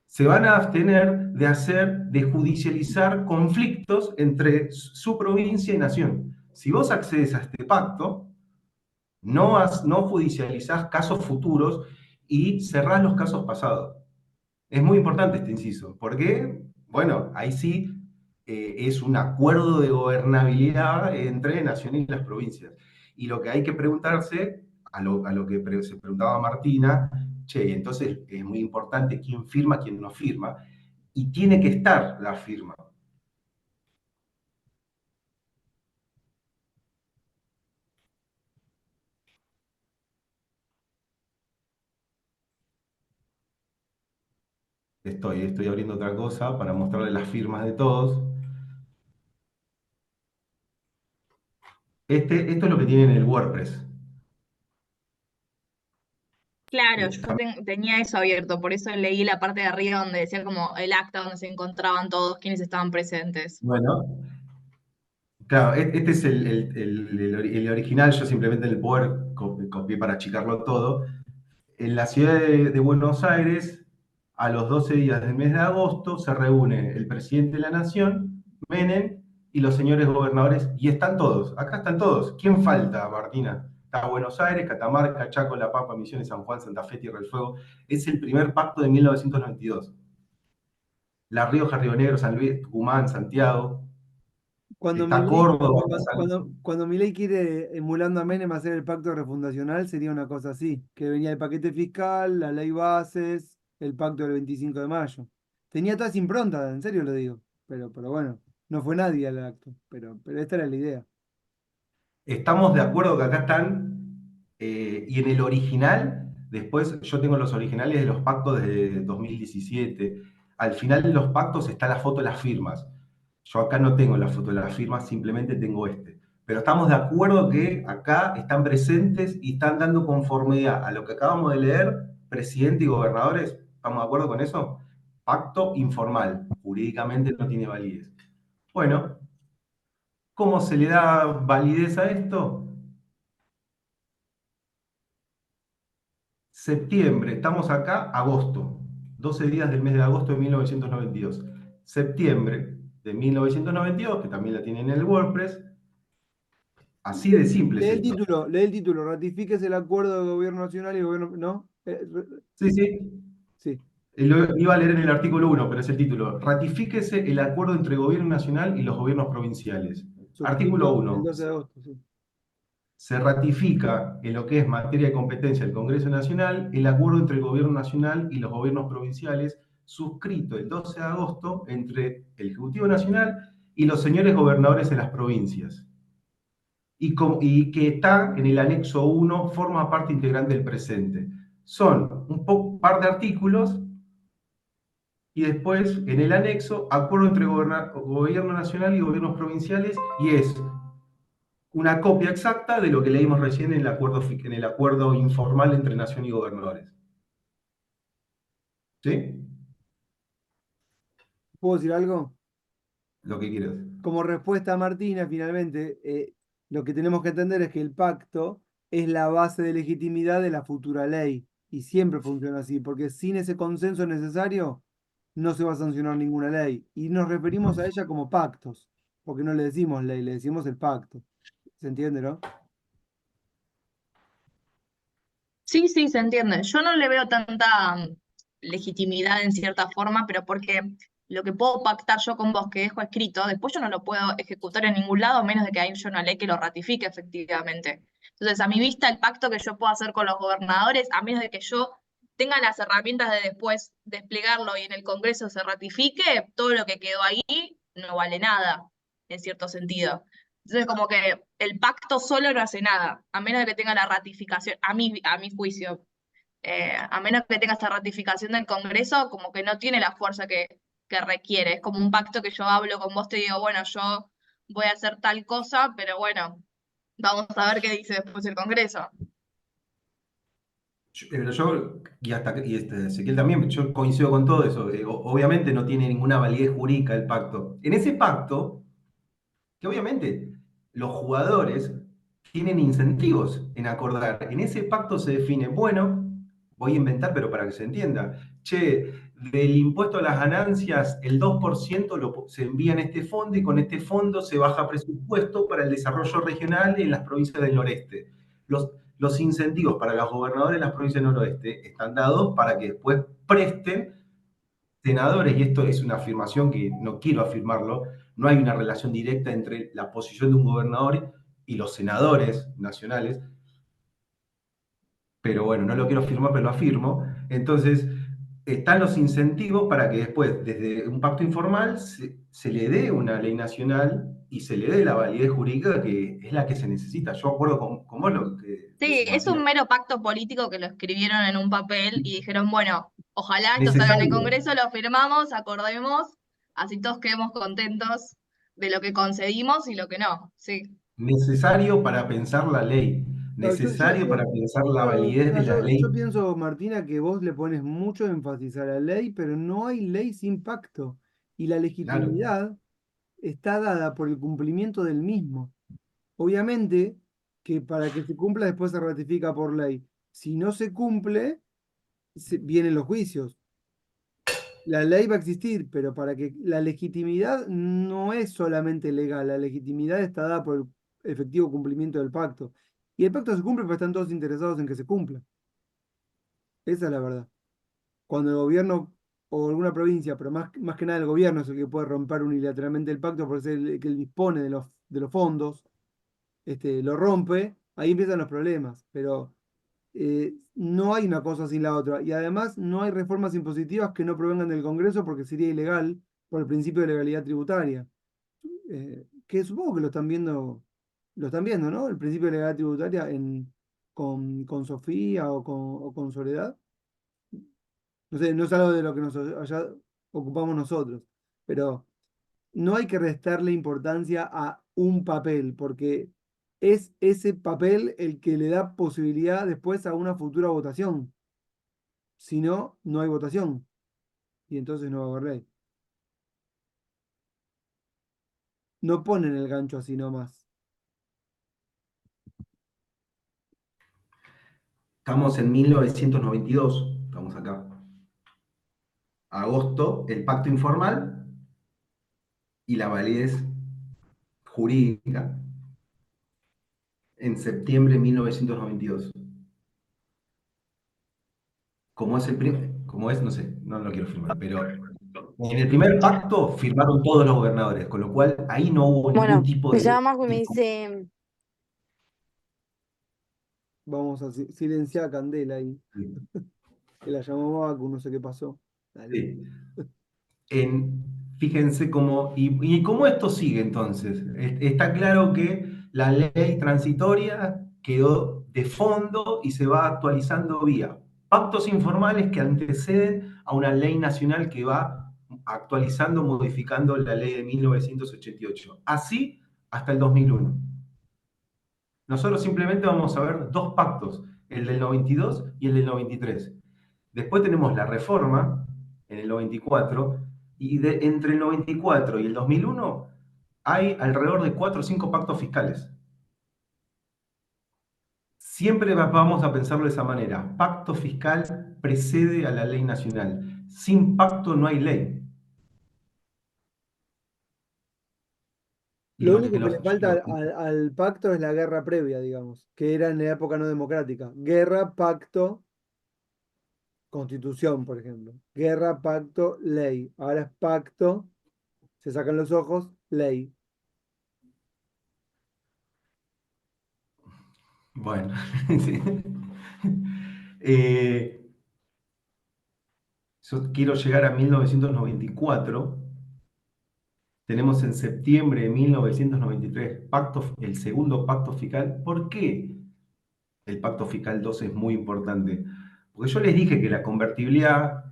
se van a abstener de judicializar conflictos entre su provincia y nación. Si vos accedes a este pacto, no judicializás casos futuros y cerrás los casos pasados. Es muy importante este inciso, porque, bueno, ahí sí es un acuerdo de gobernabilidad entre nación y las provincias. Y lo que hay que preguntarse, a lo que se preguntaba Martina, che, entonces es muy importante quién firma, quién no firma, y tiene que estar la firma. Estoy abriendo otra cosa para mostrarle las firmas de todos. Esto es lo que tiene en el WordPress. claro, yo tenía eso abierto, por eso leí la parte de arriba donde decía como el acta donde se encontraban todos quienes estaban presentes. Bueno, claro, este es el original, yo simplemente en el Power copié para achicarlo todo. En la ciudad de Buenos Aires, a los 12 días del mes de agosto, se reúne el presidente de la Nación, Menem, y los señores gobernadores, y están todos, acá están todos. ¿Quién falta, Martina? Está Buenos Aires, Catamarca, Chaco, La Pampa, Misiones, San Juan, Santa Fe, Tierra del Fuego. Es el primer pacto de 1992. La Rioja, Río Negro, San Luis, Tucumán, Santiago. Cuando Está Milei, Córdoba, cuando Milei quiere, emulando a Menem, hacer el pacto refundacional, sería una cosa así, que venía el paquete fiscal, la ley bases, el pacto del 25 de mayo. Tenía todas improntas, en serio lo digo, pero bueno, no fue nadie al acto, pero esta era la idea. estamos de acuerdo que acá están, y en el original, después yo tengo los originales de los pactos de 2017, al final de los pactos está la foto de las firmas. Yo acá no tengo la foto de las firmas, simplemente tengo este. Pero estamos de acuerdo que acá están presentes y están dando conformidad a lo que acabamos de leer, presidente y gobernadores. ¿Estamos de acuerdo con eso? Pacto informal, jurídicamente no tiene validez. Bueno, ¿cómo se le da validez a esto? Septiembre, estamos acá, agosto, 12 días del mes de agosto de 1992. Septiembre de 1992, que también la tienen en el WordPress, así de simple es esto. Lee el título, ratifíquese el acuerdo de gobierno nacional y gobierno, ¿no? Sí, sí, Sí, lo iba a leer en el artículo 1, pero es el título. Ratifíquese el acuerdo entre el gobierno nacional y los gobiernos provinciales. Artículo suscrito el 1. 12 de agosto, sí. Se ratifica en lo que es materia de competencia del Congreso Nacional el acuerdo entre el Gobierno Nacional y los gobiernos provinciales, suscrito el 12 de agosto entre el Ejecutivo Nacional y los señores gobernadores de las provincias. Y que está en el anexo 1, forma parte integrante del presente. Son un par de artículos y después en el anexo, acuerdo entre Gobierno Nacional y gobiernos provinciales, y es una copia exacta de lo que leímos recién en el acuerdo informal entre Nación y gobernadores. ¿Sí? ¿Puedo decir algo? Lo que quieras. Como respuesta a Martina, finalmente, lo que tenemos que entender es que el pacto es la base de legitimidad de la futura ley. Y siempre funciona así, porque sin ese consenso necesario no se va a sancionar ninguna ley. Y nos referimos a ella como pactos, porque no le decimos ley, le decimos el pacto. ¿Se entiende, no? Sí, sí, se entiende. Yo no le veo tanta legitimidad en cierta forma, pero porque lo que puedo pactar yo con vos, que dejo escrito, después yo no lo puedo ejecutar en ningún lado, a menos de que haya una ley que lo ratifique efectivamente. Entonces, a mi vista, el pacto que yo puedo hacer con los gobernadores, a menos de que yo tenga las herramientas de después desplegarlo y en el Congreso se ratifique, todo lo que quedó ahí no vale nada, en cierto sentido. Entonces, como que el pacto solo no hace nada, a menos de que tenga la ratificación, a mi juicio, a menos que tenga esta ratificación del Congreso, como que no tiene la fuerza que requiere. Es como un pacto que yo hablo con vos, te digo, bueno, yo voy a hacer tal cosa, pero bueno, vamos a ver qué dice después el Congreso. Ezequiel también, yo coincido con todo eso. Obviamente no tiene ninguna validez jurídica el pacto. En ese pacto, que obviamente los jugadores tienen incentivos en acordar. En ese pacto se define, bueno, voy a inventar, pero para que se entienda, che, del impuesto a las ganancias, el 2% se envía en este fondo y con este fondo se baja presupuesto para el desarrollo regional en las provincias del noreste. Los incentivos para los gobernadores de las provincias del noroeste están dados para que después presten senadores, y esto es una afirmación que no quiero afirmarlo, no hay una relación directa entre la posición de un gobernador y los senadores nacionales, pero bueno, no lo quiero afirmar, pero lo afirmo. Entonces, están los incentivos para que después, desde un pacto informal, se le dé una ley nacional y se le dé la validez jurídica que es la que se necesita. Yo acuerdo con vos lo que Sí, decís, es un Martina. mero pacto político que lo escribieron en un papel y dijeron, bueno, ojalá esto salga en el Necesario. Congreso, lo firmamos, acordemos, así todos quedemos contentos de lo que concedimos y lo que no. Sí. Necesario para pensar la ley. Claro, Necesario para pensar la claro, validez mira, de la yo ley. pienso, Martina, que vos le pones mucho énfasis a la ley, pero no hay ley sin pacto. Y la Claro. legitimidad está dada por el cumplimiento del mismo. Obviamente que para que se cumpla después se ratifica por ley. Si no se cumple, vienen los juicios. La ley va a existir, pero para que la legitimidad no es solamente legal, la legitimidad está dada por el efectivo cumplimiento del pacto. Y el pacto se cumple porque están todos interesados en que se cumpla. Esa es la verdad. Cuando el gobierno o alguna provincia, pero más que nada el gobierno es el que puede romper unilateralmente el pacto por ser el que dispone de los fondos, lo rompe, ahí empiezan los problemas. Pero no hay una cosa sin la otra. Y además no hay reformas impositivas que no provengan del Congreso porque sería ilegal por el principio de legalidad tributaria. Que supongo que lo están viendo, ¿no? El principio de legalidad tributaria con Sofía o con Soledad. No sé, no es algo de lo que nos haya ocupamos nosotros. Pero no hay que restarle importancia a un papel, porque es ese papel el que le da posibilidad después a una futura votación. Si no, no hay votación. Y entonces no va a haber ley. No ponen el gancho así nomás. Estamos en 1992, estamos acá. Agosto, el pacto informal y la validez jurídica en septiembre de 1992. Como es, no sé, no lo quiero firmar, pero en el primer pacto firmaron todos los gobernadores, con lo cual ahí no hubo ningún Bueno, tipo me de... llama Marco y me dice, Vamos a silenciar a Candela ahí. Que la llamó Baku, no sé qué pasó. Dale. Sí. Fíjense cómo, y cómo esto sigue entonces. Está claro que la ley transitoria quedó de fondo y se va actualizando vía pactos informales que anteceden a una ley nacional que va actualizando, modificando la ley de 1988. Así hasta el 2001. Nosotros simplemente vamos a ver dos pactos, el del 92 y el del 93. Después tenemos la reforma en el 94 y entre el 94 y el 2001 hay alrededor de 4 o 5 pactos fiscales. Siempre vamos a pensarlo de esa manera. Pacto fiscal precede a la ley nacional. Sin pacto no hay ley. Y Lo lo único que que le falta lo- al pacto es la guerra previa, digamos, que era en la época no democrática. Guerra, pacto, constitución, por ejemplo. Guerra, pacto, ley. Ahora es pacto, se sacan los ojos, ley. Bueno, sí. Eh, yo quiero llegar a 1994. Tenemos en septiembre de 1993 el segundo pacto fiscal. ¿Por qué el pacto fiscal 2 es muy importante? Porque yo les dije que la convertibilidad,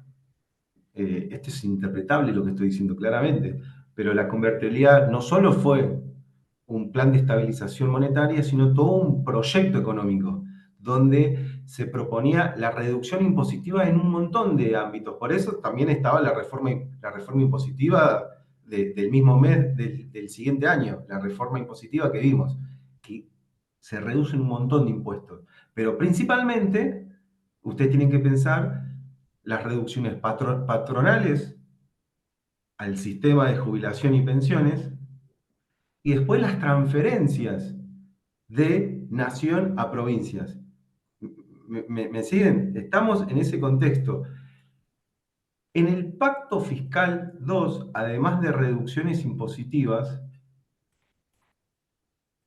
esto es interpretable lo que estoy diciendo claramente, pero la convertibilidad no solo fue un plan de estabilización monetaria, sino todo un proyecto económico, donde se proponía la reducción impositiva en un montón de ámbitos. Por eso también estaba la reforma impositiva del mismo mes del siguiente año, la reforma impositiva que vimos, que se reducen un montón de impuestos. Pero principalmente, ustedes tienen que pensar las reducciones patronales al sistema de jubilación y pensiones, y después las transferencias de nación a provincias. ¿Me siguen? Estamos en ese contexto. En el Pacto Fiscal 2, además de reducciones impositivas,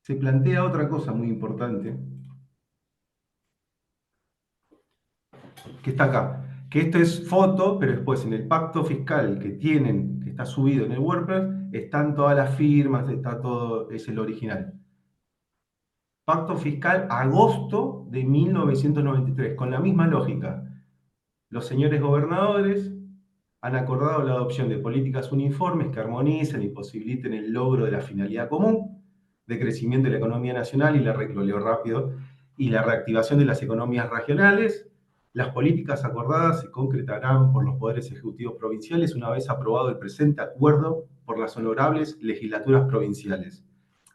se plantea otra cosa muy importante, que está acá. Que esto es foto, pero después en el Pacto Fiscal que tienen, que está subido en el WordPress, están todas las firmas, está todo, es el original. Pacto Fiscal agosto de 1993, con la misma lógica. Los señores gobernadores han acordado la adopción de políticas uniformes que armonicen y posibiliten el logro de la finalidad común de crecimiento de la economía nacional y lo leo rápido, y la reactivación de las economías regionales. Las políticas acordadas se concretarán por los poderes ejecutivos provinciales una vez aprobado el presente acuerdo por las honorables legislaturas provinciales.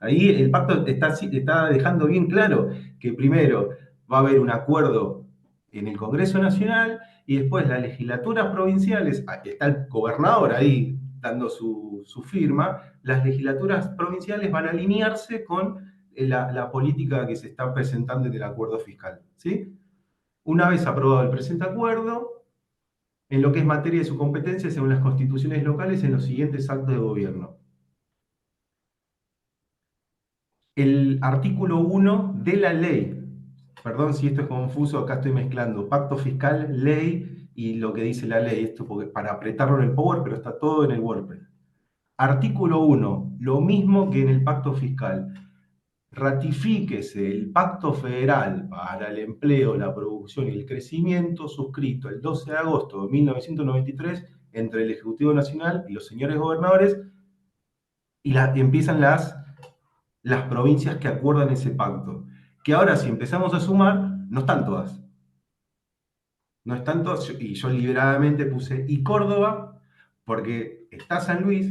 Ahí el pacto está dejando bien claro que primero va a haber un acuerdo en el Congreso Nacional y después las legislaturas provinciales, está el gobernador ahí dando su firma, las legislaturas provinciales van a alinearse con la política que se está presentando en el acuerdo fiscal. ¿Sí? Una vez aprobado el presente acuerdo, en lo que es materia de su competencia según las constituciones locales en los siguientes actos de gobierno. El artículo 1 de la ley, perdón si esto es confuso, acá estoy mezclando pacto fiscal, ley y lo que dice la ley, esto porque, para apretarlo en el Power, pero está todo en el WordPress. Artículo 1, lo mismo que en el pacto fiscal. Ratifíquese el Pacto Federal para el Empleo, la Producción y el Crecimiento, suscrito el 12 de agosto de 1993 entre el Ejecutivo Nacional y los señores gobernadores, y empiezan las provincias que acuerdan ese pacto. Que ahora, si empezamos a sumar, no están todas. No están todas, y yo liberadamente puse, y Córdoba, porque está San Luis,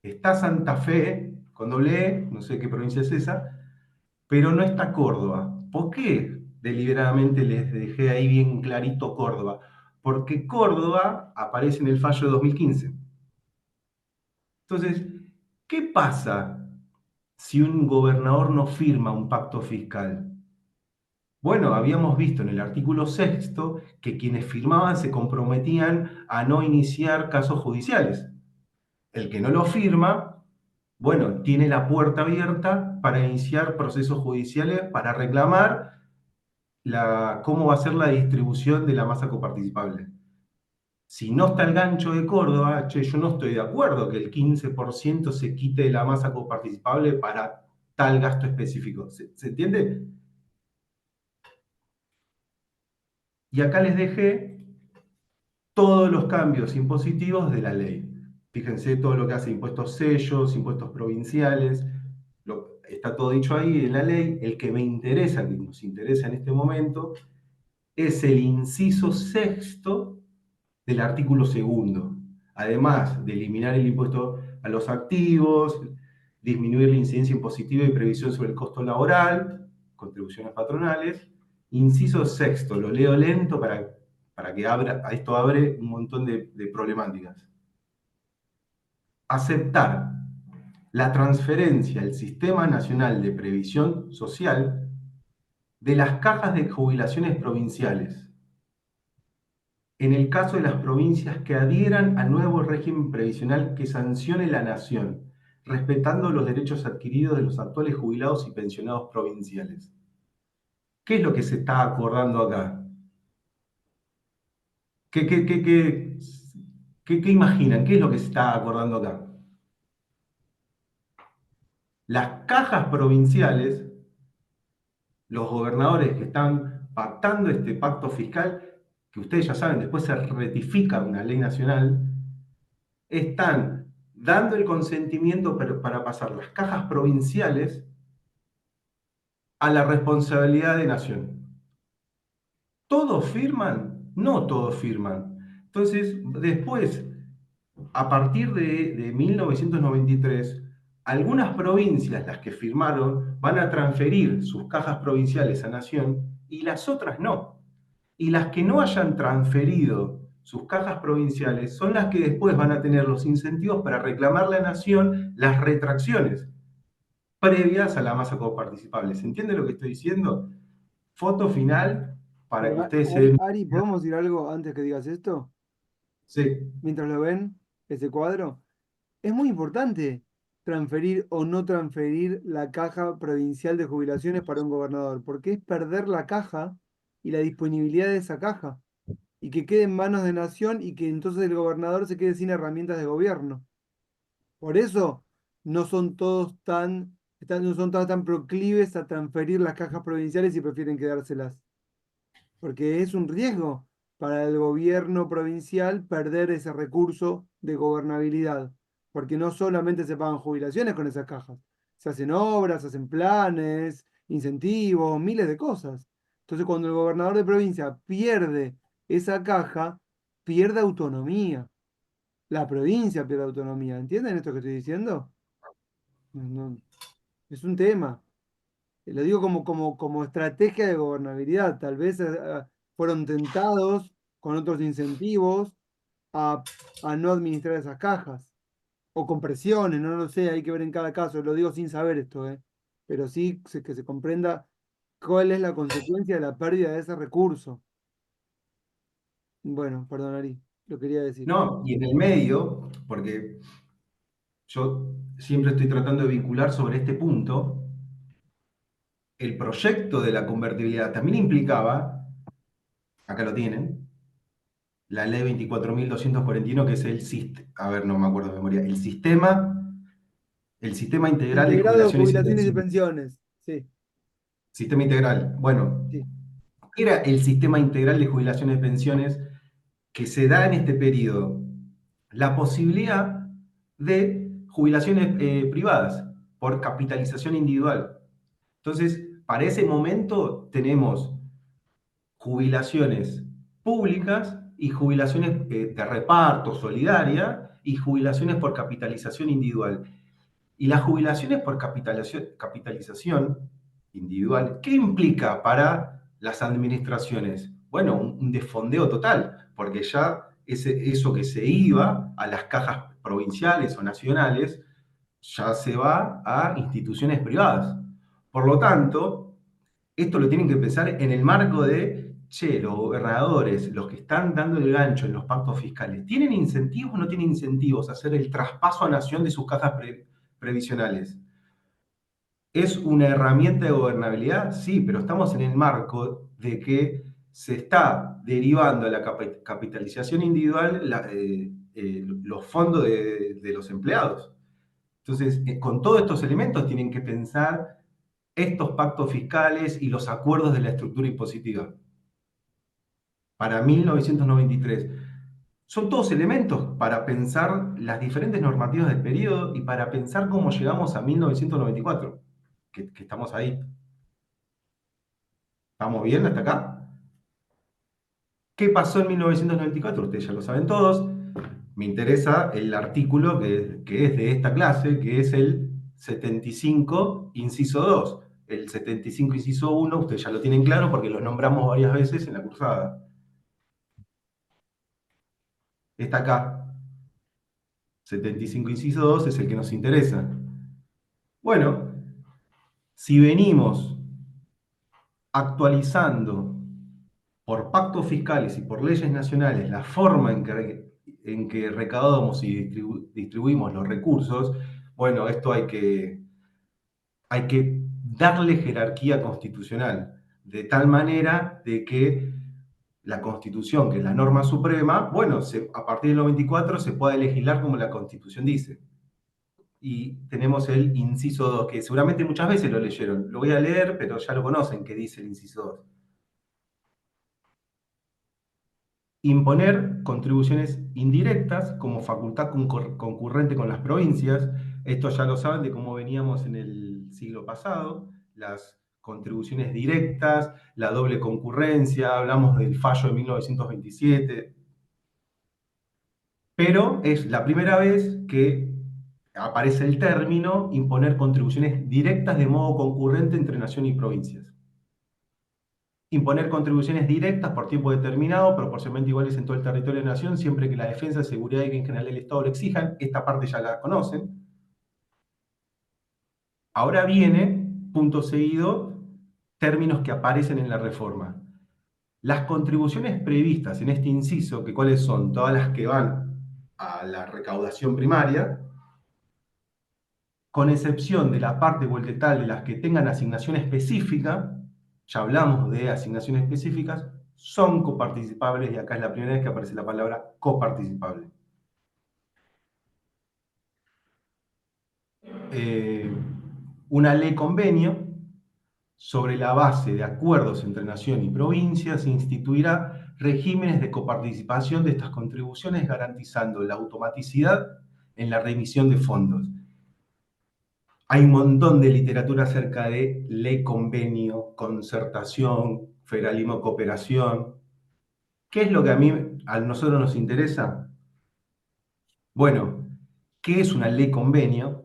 está Santa Fe, con doble E, no sé qué provincia es esa, pero no está Córdoba. ¿Por qué deliberadamente les dejé ahí bien clarito Córdoba? Porque Córdoba aparece en el fallo de 2015. Entonces, ¿qué pasa si un gobernador no firma un pacto fiscal? Bueno, habíamos visto en el artículo sexto que quienes firmaban se comprometían a no iniciar casos judiciales. El que no lo firma, bueno, tiene la puerta abierta para iniciar procesos judiciales para reclamar cómo va a ser la distribución de la masa coparticipable. Si no está el gancho de Córdoba, che, yo no estoy de acuerdo que el 15% se quite de la masa coparticipable para tal gasto específico. ¿Se entiende? Y acá les dejé todos los cambios impositivos de la ley. Fíjense todo lo que hace impuestos sellos, impuestos provinciales, está todo dicho ahí en la ley. El que me interesa, que nos interesa en este momento, es el inciso sexto del artículo segundo. Además de eliminar el impuesto a los activos, disminuir la incidencia impositiva y previsión sobre el costo laboral, contribuciones patronales. Inciso sexto, lo leo lento para que esto abre un montón de problemáticas. Aceptar la transferencia al Sistema Nacional de Previsión Social de las cajas de jubilaciones provinciales, en el caso de las provincias que adhieran al nuevo régimen previsional que sancione la Nación, respetando los derechos adquiridos de los actuales jubilados y pensionados provinciales. ¿Qué es lo que se está acordando acá? ¿Qué imaginan? ¿Qué es lo que se está acordando acá? Las cajas provinciales, los gobernadores que están pactando este pacto fiscal, que ustedes ya saben, después se ratifica una ley nacional, están dando el consentimiento para pasar las cajas provinciales a la responsabilidad de nación. ¿Todos firman? No todos firman. Entonces, después, a partir de 1993, algunas provincias, las que firmaron, van a transferir sus cajas provinciales a nación y las otras no. Y las que no hayan transferido sus cajas provinciales son las que después van a tener los incentivos para reclamarle a la nación las retracciones previas a la masa coparticipable. ¿Se entiende lo que estoy diciendo? Foto final para que Pero, ustedes se den. Ari, ¿podemos decir algo antes que digas esto? Sí. Mientras lo ven, ese cuadro. Es muy importante transferir o no transferir la caja provincial de jubilaciones para un gobernador, porque es perder la caja y la disponibilidad de esa caja, y que quede en manos de nación y que entonces el gobernador se quede sin herramientas de gobierno. Por eso no son todos tan proclives a transferir las cajas provinciales y prefieren quedárselas, porque es un riesgo para el gobierno provincial perder ese recurso de gobernabilidad, porque no solamente se pagan jubilaciones con esas cajas, se hacen obras, se hacen planes, incentivos, miles de cosas. Entonces, cuando el gobernador de provincia pierde esa caja, pierde autonomía. La provincia pierde autonomía. ¿Entienden esto que estoy diciendo? No, es un tema. Lo digo como estrategia de gobernabilidad. Tal vez fueron tentados con otros incentivos a, a no administrar esas cajas. O con presiones, no lo sé, hay que ver en cada caso. Lo digo sin saber esto, ¿eh? Pero sí que se comprenda cuál es la consecuencia de la pérdida de ese recurso. Bueno, perdón, Ari, lo quería decir. No, y en el medio, porque yo siempre estoy tratando de vincular sobre este punto, el proyecto de la convertibilidad también implicaba, acá lo tienen, la ley 24.241, que es a ver, no me acuerdo de memoria, el sistema integral de Integrado de jubilaciones y jubilaciones y pensiones. pensiones. Sí, Sistema integral. Bueno, sí. era el sistema integral de jubilaciones y pensiones que se da en este periodo. la posibilidad de jubilaciones privadas por capitalización individual. Entonces, para ese momento tenemos jubilaciones públicas y jubilaciones de reparto solidaria y jubilaciones por capitalización individual. Y las jubilaciones por capitalización individual, ¿qué implica para las administraciones? Bueno, un desfondeo total, porque ya eso que se iba a las cajas provinciales o nacionales, ya se va a instituciones privadas. Por lo tanto, esto lo tienen que pensar en el marco de, che, los gobernadores, los que están dando el gancho en los pactos fiscales, ¿tienen incentivos o no tienen incentivos a hacer el traspaso a nación de sus cajas previsionales? ¿Es una herramienta de gobernabilidad? Sí, pero estamos en el marco de que se está derivando a la capitalización individual los fondos de los empleados. Entonces, con todos estos elementos tienen que pensar estos pactos fiscales y los acuerdos de la estructura impositiva. Para 1993. Son todos elementos para pensar las diferentes normativas del periodo y para pensar cómo llegamos a 1994, que estamos ahí. ¿Estamos bien hasta acá? ¿Qué pasó en 1994? Ustedes ya lo saben todos. Me interesa el artículo que es de esta clase, que es el 75, inciso 2. El 75, inciso 1, ustedes ya lo tienen claro porque lo nombramos varias veces en la cursada. Está acá. 75, inciso 2 es el que nos interesa. Bueno, si venimos actualizando por pactos fiscales y por leyes nacionales la forma en que recaudamos y distribuimos los recursos, bueno, esto hay que darle jerarquía constitucional, de tal manera de que la Constitución, que es la norma suprema, bueno, a partir del 94 se puede legislar como la Constitución dice. Y tenemos el inciso 2, que seguramente muchas veces lo leyeron. Lo voy a leer, pero ya lo conocen, que dice el inciso 2. Imponer contribuciones indirectas como facultad concurrente con las provincias. Esto ya lo saben de cómo veníamos en el siglo pasado. Las contribuciones directas, la doble concurrencia, hablamos del fallo de 1927. Pero es la primera vez que aparece el término imponer contribuciones directas de modo concurrente entre nación y provincias. Imponer contribuciones directas por tiempo determinado, proporcionalmente iguales en todo el territorio de la nación, siempre que la defensa, seguridad y bien general del Estado lo exijan. Esta parte ya la conocen. Ahora viene, punto seguido, términos que aparecen en la reforma. Las contribuciones previstas en este inciso, que cuáles son todas las que van a la recaudación primaria, con excepción de la parte vueltetal de las que tengan asignación específica, ya hablamos de asignaciones específicas, son coparticipables y acá es la primera vez que aparece la palabra coparticipable. Una ley convenio sobre la base de acuerdos entre nación y provincias instituirá regímenes de coparticipación de estas contribuciones garantizando la automaticidad en la remisión de fondos. Hay un montón de literatura acerca de ley convenio, concertación, federalismo, cooperación. ¿Qué es lo que a nosotros nos interesa? Bueno, ¿qué es una ley convenio?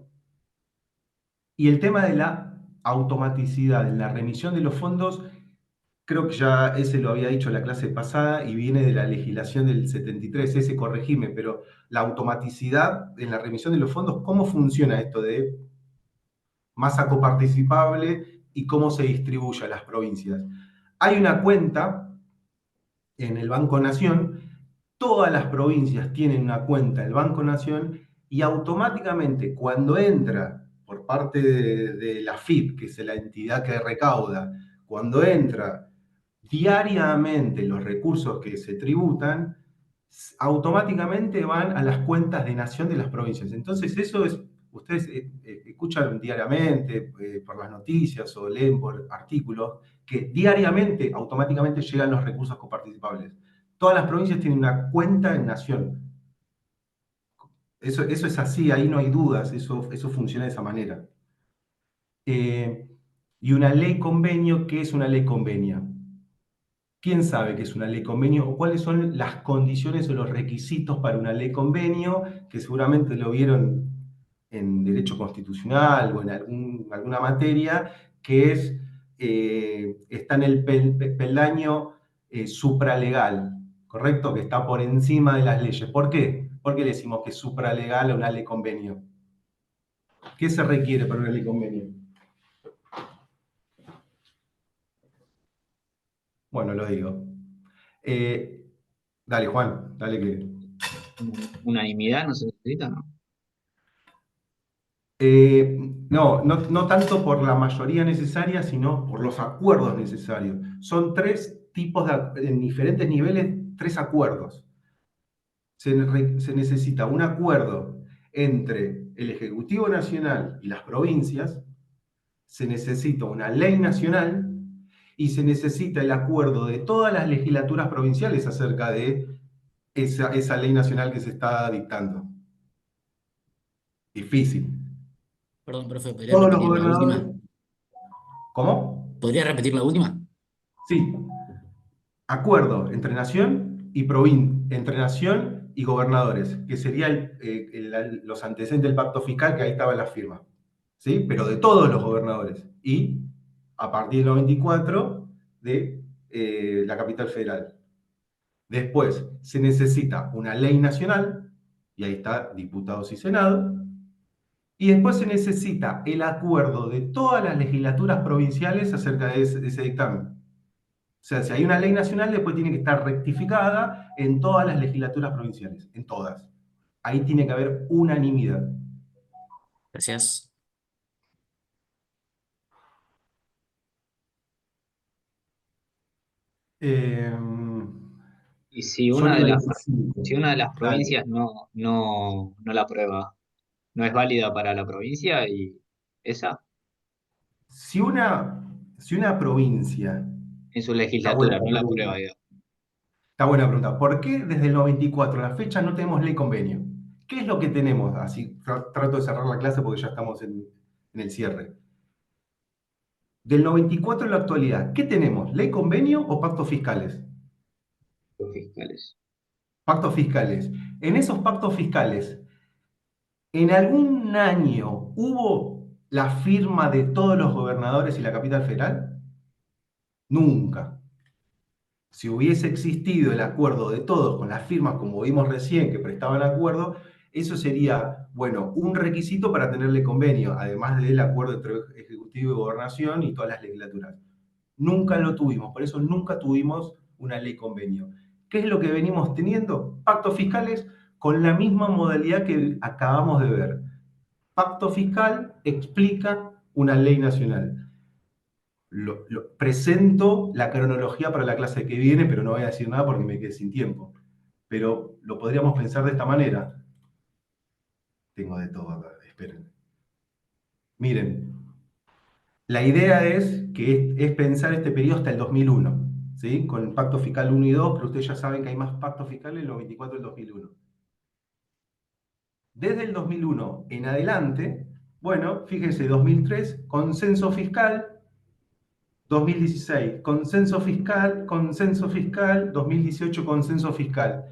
Y el tema de la automaticidad en la remisión de los fondos, creo que ya ese lo había dicho en la clase pasada y viene de la legislación del 73, ese corregime, pero la automaticidad en la remisión de los fondos, ¿cómo funciona esto de masa coparticipable y cómo se distribuye a las provincias? Hay una cuenta en el Banco Nación, todas las provincias tienen una cuenta en el Banco Nación y automáticamente cuando entra por parte de la FIP, que es la entidad que recauda, cuando entra diariamente los recursos que se tributan, automáticamente van a las cuentas de nación de las provincias. Entonces eso es, ustedes escuchan diariamente por las noticias o leen por artículos, que diariamente automáticamente llegan los recursos coparticipables. Todas las provincias tienen una cuenta en nación. Eso es así, ahí no hay dudas, eso funciona de esa manera. Y una ley convenio, ¿qué es una ley convenio? ¿Quién sabe qué es una ley convenio o cuáles son las condiciones o los requisitos para una ley convenio? Que seguramente lo vieron en derecho constitucional o en alguna materia, que está en el peldaño supralegal, ¿correcto? Que está por encima de las leyes. ¿Por qué? ¿Por qué le decimos que es supralegal a una ley convenio? ¿Qué se requiere para una ley convenio? Bueno, lo digo. Dale, Juan, dale que... Unanimidad no se necesita, ¿no? No tanto por la mayoría necesaria, sino por los acuerdos necesarios. Son tres tipos en diferentes niveles, tres acuerdos. Se necesita un acuerdo entre el Ejecutivo Nacional y las provincias, se necesita una ley nacional y se necesita el acuerdo de todas las legislaturas provinciales acerca de esa ley nacional que se está dictando. Difícil. Perdón, profe, ¿podría Todos los repetir la gobernadores... última? ¿Cómo? ¿Podría repetir la última? Sí. Acuerdo entre nación y entre nación y gobernadores, que sería los antecedentes del pacto fiscal, que ahí estaba la firma, ¿sí? Pero de todos los gobernadores. Y a partir del 94 de la capital federal. Después se necesita una ley nacional, y ahí está diputados y senado, y después se necesita el acuerdo de todas las legislaturas provinciales acerca de ese dictamen. O sea, si hay una ley nacional, después tiene que estar rectificada en todas las legislaturas provinciales, en todas. Ahí tiene que haber unanimidad. Gracias. Eh, Y si son una de una las, 15. si una de las Dale. provincias no la aprueba, no es válida para la provincia y esa Si una provincia, en su está buena legislatura la no la pregunta, aprueba, digo. está buena la pregunta, ¿por qué desde el 94 a la fecha no tenemos ley convenio? ¿Qué es lo que tenemos? Así trato de cerrar la clase porque ya estamos en el cierre. Del 94 a la actualidad, ¿qué tenemos? ¿Ley convenio o pactos fiscales? Los fiscales. Pactos fiscales. En esos pactos fiscales, ¿en algún año hubo la firma de todos los gobernadores y la capital federal? Nunca. Si hubiese existido el acuerdo de todos con las firmas, como vimos recién, que prestaban acuerdo, eso sería, bueno, un requisito para tenerle convenio, además del acuerdo entre Ejecutivo y Gobernación y todas las legislaturas. Nunca lo tuvimos, por eso nunca tuvimos una ley convenio. ¿Qué es lo que venimos teniendo? Pactos fiscales con la misma modalidad que acabamos de ver. Pacto fiscal explica una ley nacional. Presento la cronología para la clase que viene, pero no voy a decir nada porque me quedé sin tiempo. Pero lo podríamos pensar de esta manera. Tengo de todo acá, esperen. Miren, la idea es pensar este periodo hasta el 2001, ¿sí? Con el Pacto Fiscal 1 y 2, pero ustedes ya saben que hay más pactos fiscales en los 24 del 2001. Desde el 2001 en adelante, bueno, fíjense, 2003, consenso fiscal, 2016, consenso fiscal, 2018, consenso fiscal.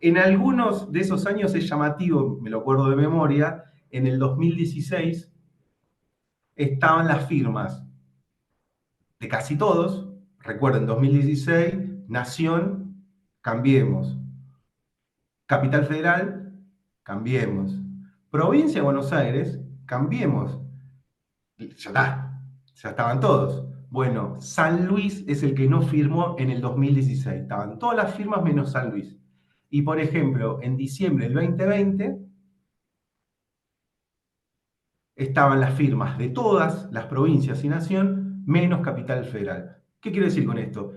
En algunos de esos años es llamativo, me lo acuerdo de memoria, en el 2016 estaban las firmas de casi todos. Recuerden, 2016, Nación, Cambiemos. Capital Federal, Cambiemos. Provincia de Buenos Aires, Cambiemos. Ya está, ya estaban todos. Bueno, San Luis es el que no firmó en el 2016. Estaban todas las firmas menos San Luis. Y por ejemplo, en diciembre del 2020 estaban las firmas de todas las provincias y nación menos Capital Federal. ¿Qué quiero decir con esto?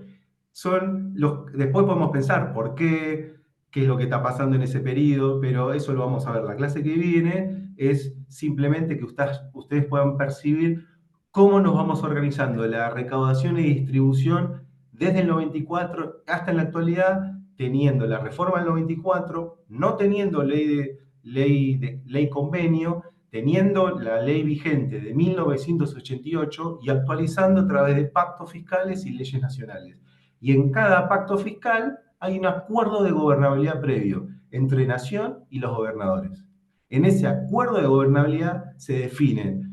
Después podemos pensar por qué es lo que está pasando en ese periodo, pero eso lo vamos a ver. La clase que viene es simplemente que ustedes puedan percibir cómo nos vamos organizando la recaudación y distribución desde el 94 hasta en la actualidad, teniendo la reforma del 94, no teniendo ley ley convenio, teniendo la ley vigente de 1988 y actualizando a través de pactos fiscales y leyes nacionales. Y en cada pacto fiscal hay un acuerdo de gobernabilidad previo entre Nación y los gobernadores. En ese acuerdo de gobernabilidad se definen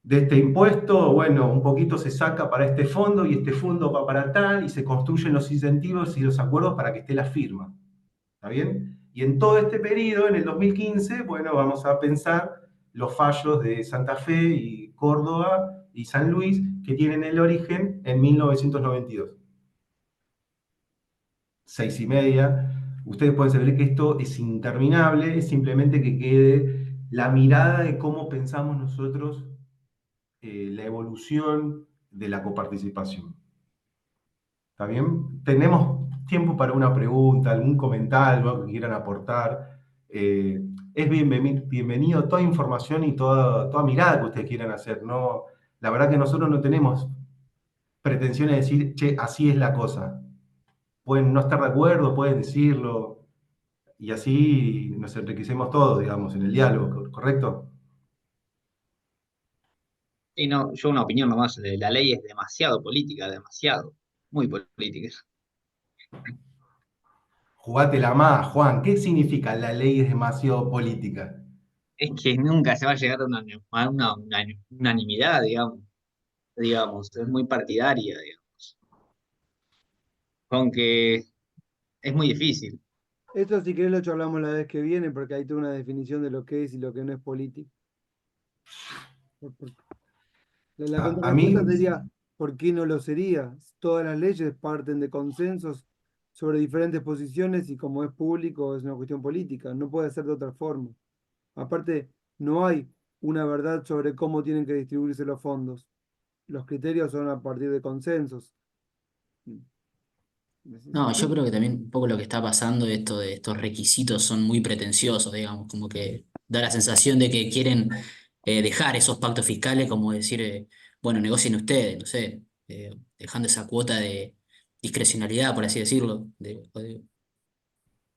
de este impuesto, bueno, un poquito se saca para este fondo y este fondo va para tal, y se construyen los incentivos y los acuerdos para que esté la firma. ¿Está bien? Y en todo este periodo, en el 2015, bueno, vamos a pensar los fallos de Santa Fe y Córdoba y San Luis, que tienen el origen en 1992. 6:30. Ustedes pueden saber que esto es interminable, es simplemente que quede la mirada de cómo pensamos nosotros la evolución de la coparticipación. ¿Está bien? Tenemos tiempo para una pregunta, algún comentario, algo que quieran aportar. Es bienvenido toda información y toda mirada que ustedes quieran hacer. ¿No? La verdad que nosotros no tenemos pretensiones de decir, che, así es la cosa. Pueden no estar de acuerdo, pueden decirlo, y así nos enriquecemos todos, digamos, en el diálogo, ¿correcto? Y no, yo una opinión nomás, la ley es demasiado política, demasiado, muy política. Jugátela más, Juan. ¿Qué significa la ley es demasiado política? Es que nunca se va a llegar a una unanimidad, digamos, es muy partidaria, digamos. Aunque es muy difícil. Esto si querés lo charlamos la vez que viene, porque hay toda una definición de lo que es y lo que no es política. La A mí, contrapropuesta sería, ¿por qué no lo sería? Todas las leyes parten de consensos sobre diferentes posiciones y como es público es una cuestión política, no puede ser de otra forma. Aparte, no hay una verdad sobre cómo tienen que distribuirse los fondos. Los criterios son a partir de consensos. No, yo creo que también un poco lo que está pasando, esto de estos requisitos son muy pretenciosos, digamos, como que da la sensación de que quieren dejar esos pactos fiscales, como decir, bueno, negocien ustedes, no sé, dejando esa cuota de discrecionalidad, por así decirlo.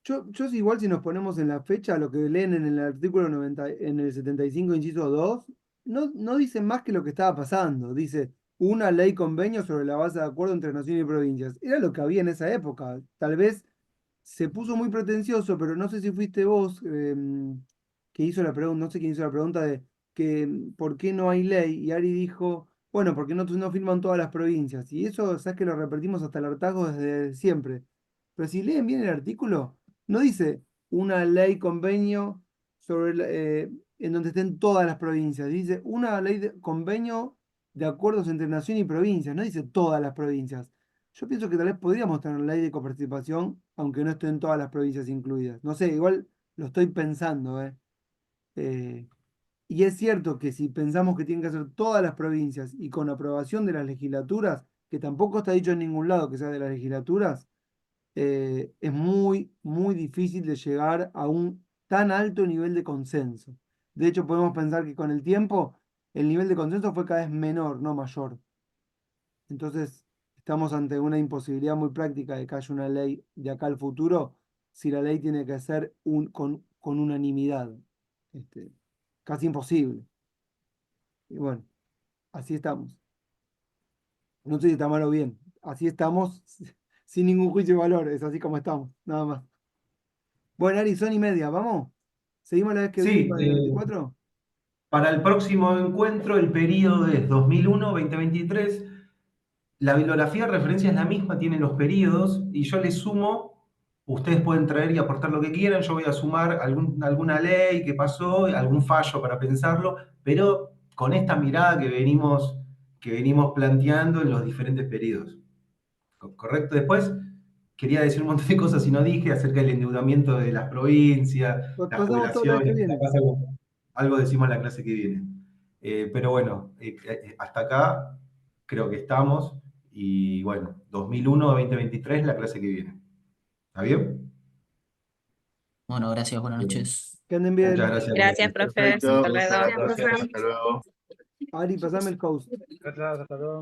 Yo sí, igual si nos ponemos en la fecha, lo que leen en el artículo 90, en el 75 inciso 2 no dice más que lo que estaba pasando. Dice una ley convenio sobre la base de acuerdo entre naciones y provincias. Era lo que había en esa época. Tal vez se puso muy pretencioso, pero no sé si fuiste vos que hizo la pregunta, no sé quién hizo la pregunta de que por qué no hay ley. Y Ari dijo, bueno, porque no firman todas las provincias. Y eso, sabes que lo repetimos hasta el hartazgo desde siempre. Pero si leen bien el artículo no dice una ley convenio sobre en donde estén todas las provincias. Dice una ley de convenio de acuerdos entre nación y provincias. No dice todas las provincias. Yo pienso que tal vez podríamos tener ley de coparticipación, aunque no estén todas las provincias incluidas. No sé, igual lo estoy pensando, ¿eh? Eh, y es cierto que si pensamos que tienen que ser todas las provincias y con aprobación de las legislaturas, que tampoco está dicho en ningún lado que sea de las legislaturas, es muy, muy difícil de llegar a un tan alto nivel de consenso. De hecho, podemos pensar que con el tiempo el nivel de consenso fue cada vez menor, no mayor. Entonces, estamos ante una imposibilidad muy práctica de que haya una ley de acá al futuro si la ley tiene que ser con unanimidad. Este, casi imposible. Y bueno, así estamos. No sé si está mal o bien. Así estamos sin ningún juicio de valor. Es así como estamos, nada más. Bueno, Ari, son y media, ¿vamos? ¿Seguimos la vez que viene sí, para el 24? para el próximo encuentro, el periodo es 2001-2023. La bibliografía de referencia es la misma, tiene los periodos, y yo le sumo, ustedes pueden traer y aportar lo que quieran, yo voy a sumar alguna ley que pasó, algún fallo para pensarlo, pero con esta mirada que venimos planteando en los diferentes periodos. ¿Correcto? Después quería decir un montón de cosas y no dije acerca del endeudamiento de las provincias, las Pasamos todo la vez que jubilaciones, viene. algo decimos en la clase que viene. Pero bueno, hasta acá creo que estamos y bueno, 2001 a 2023 la clase que viene. ¿Está bien? Bueno, gracias, buenas noches. Que anden Muchas bien. gracias. Gracias, profe. Perfecto. Hasta luego. Gracias. Hasta luego. Ari, pasame el host.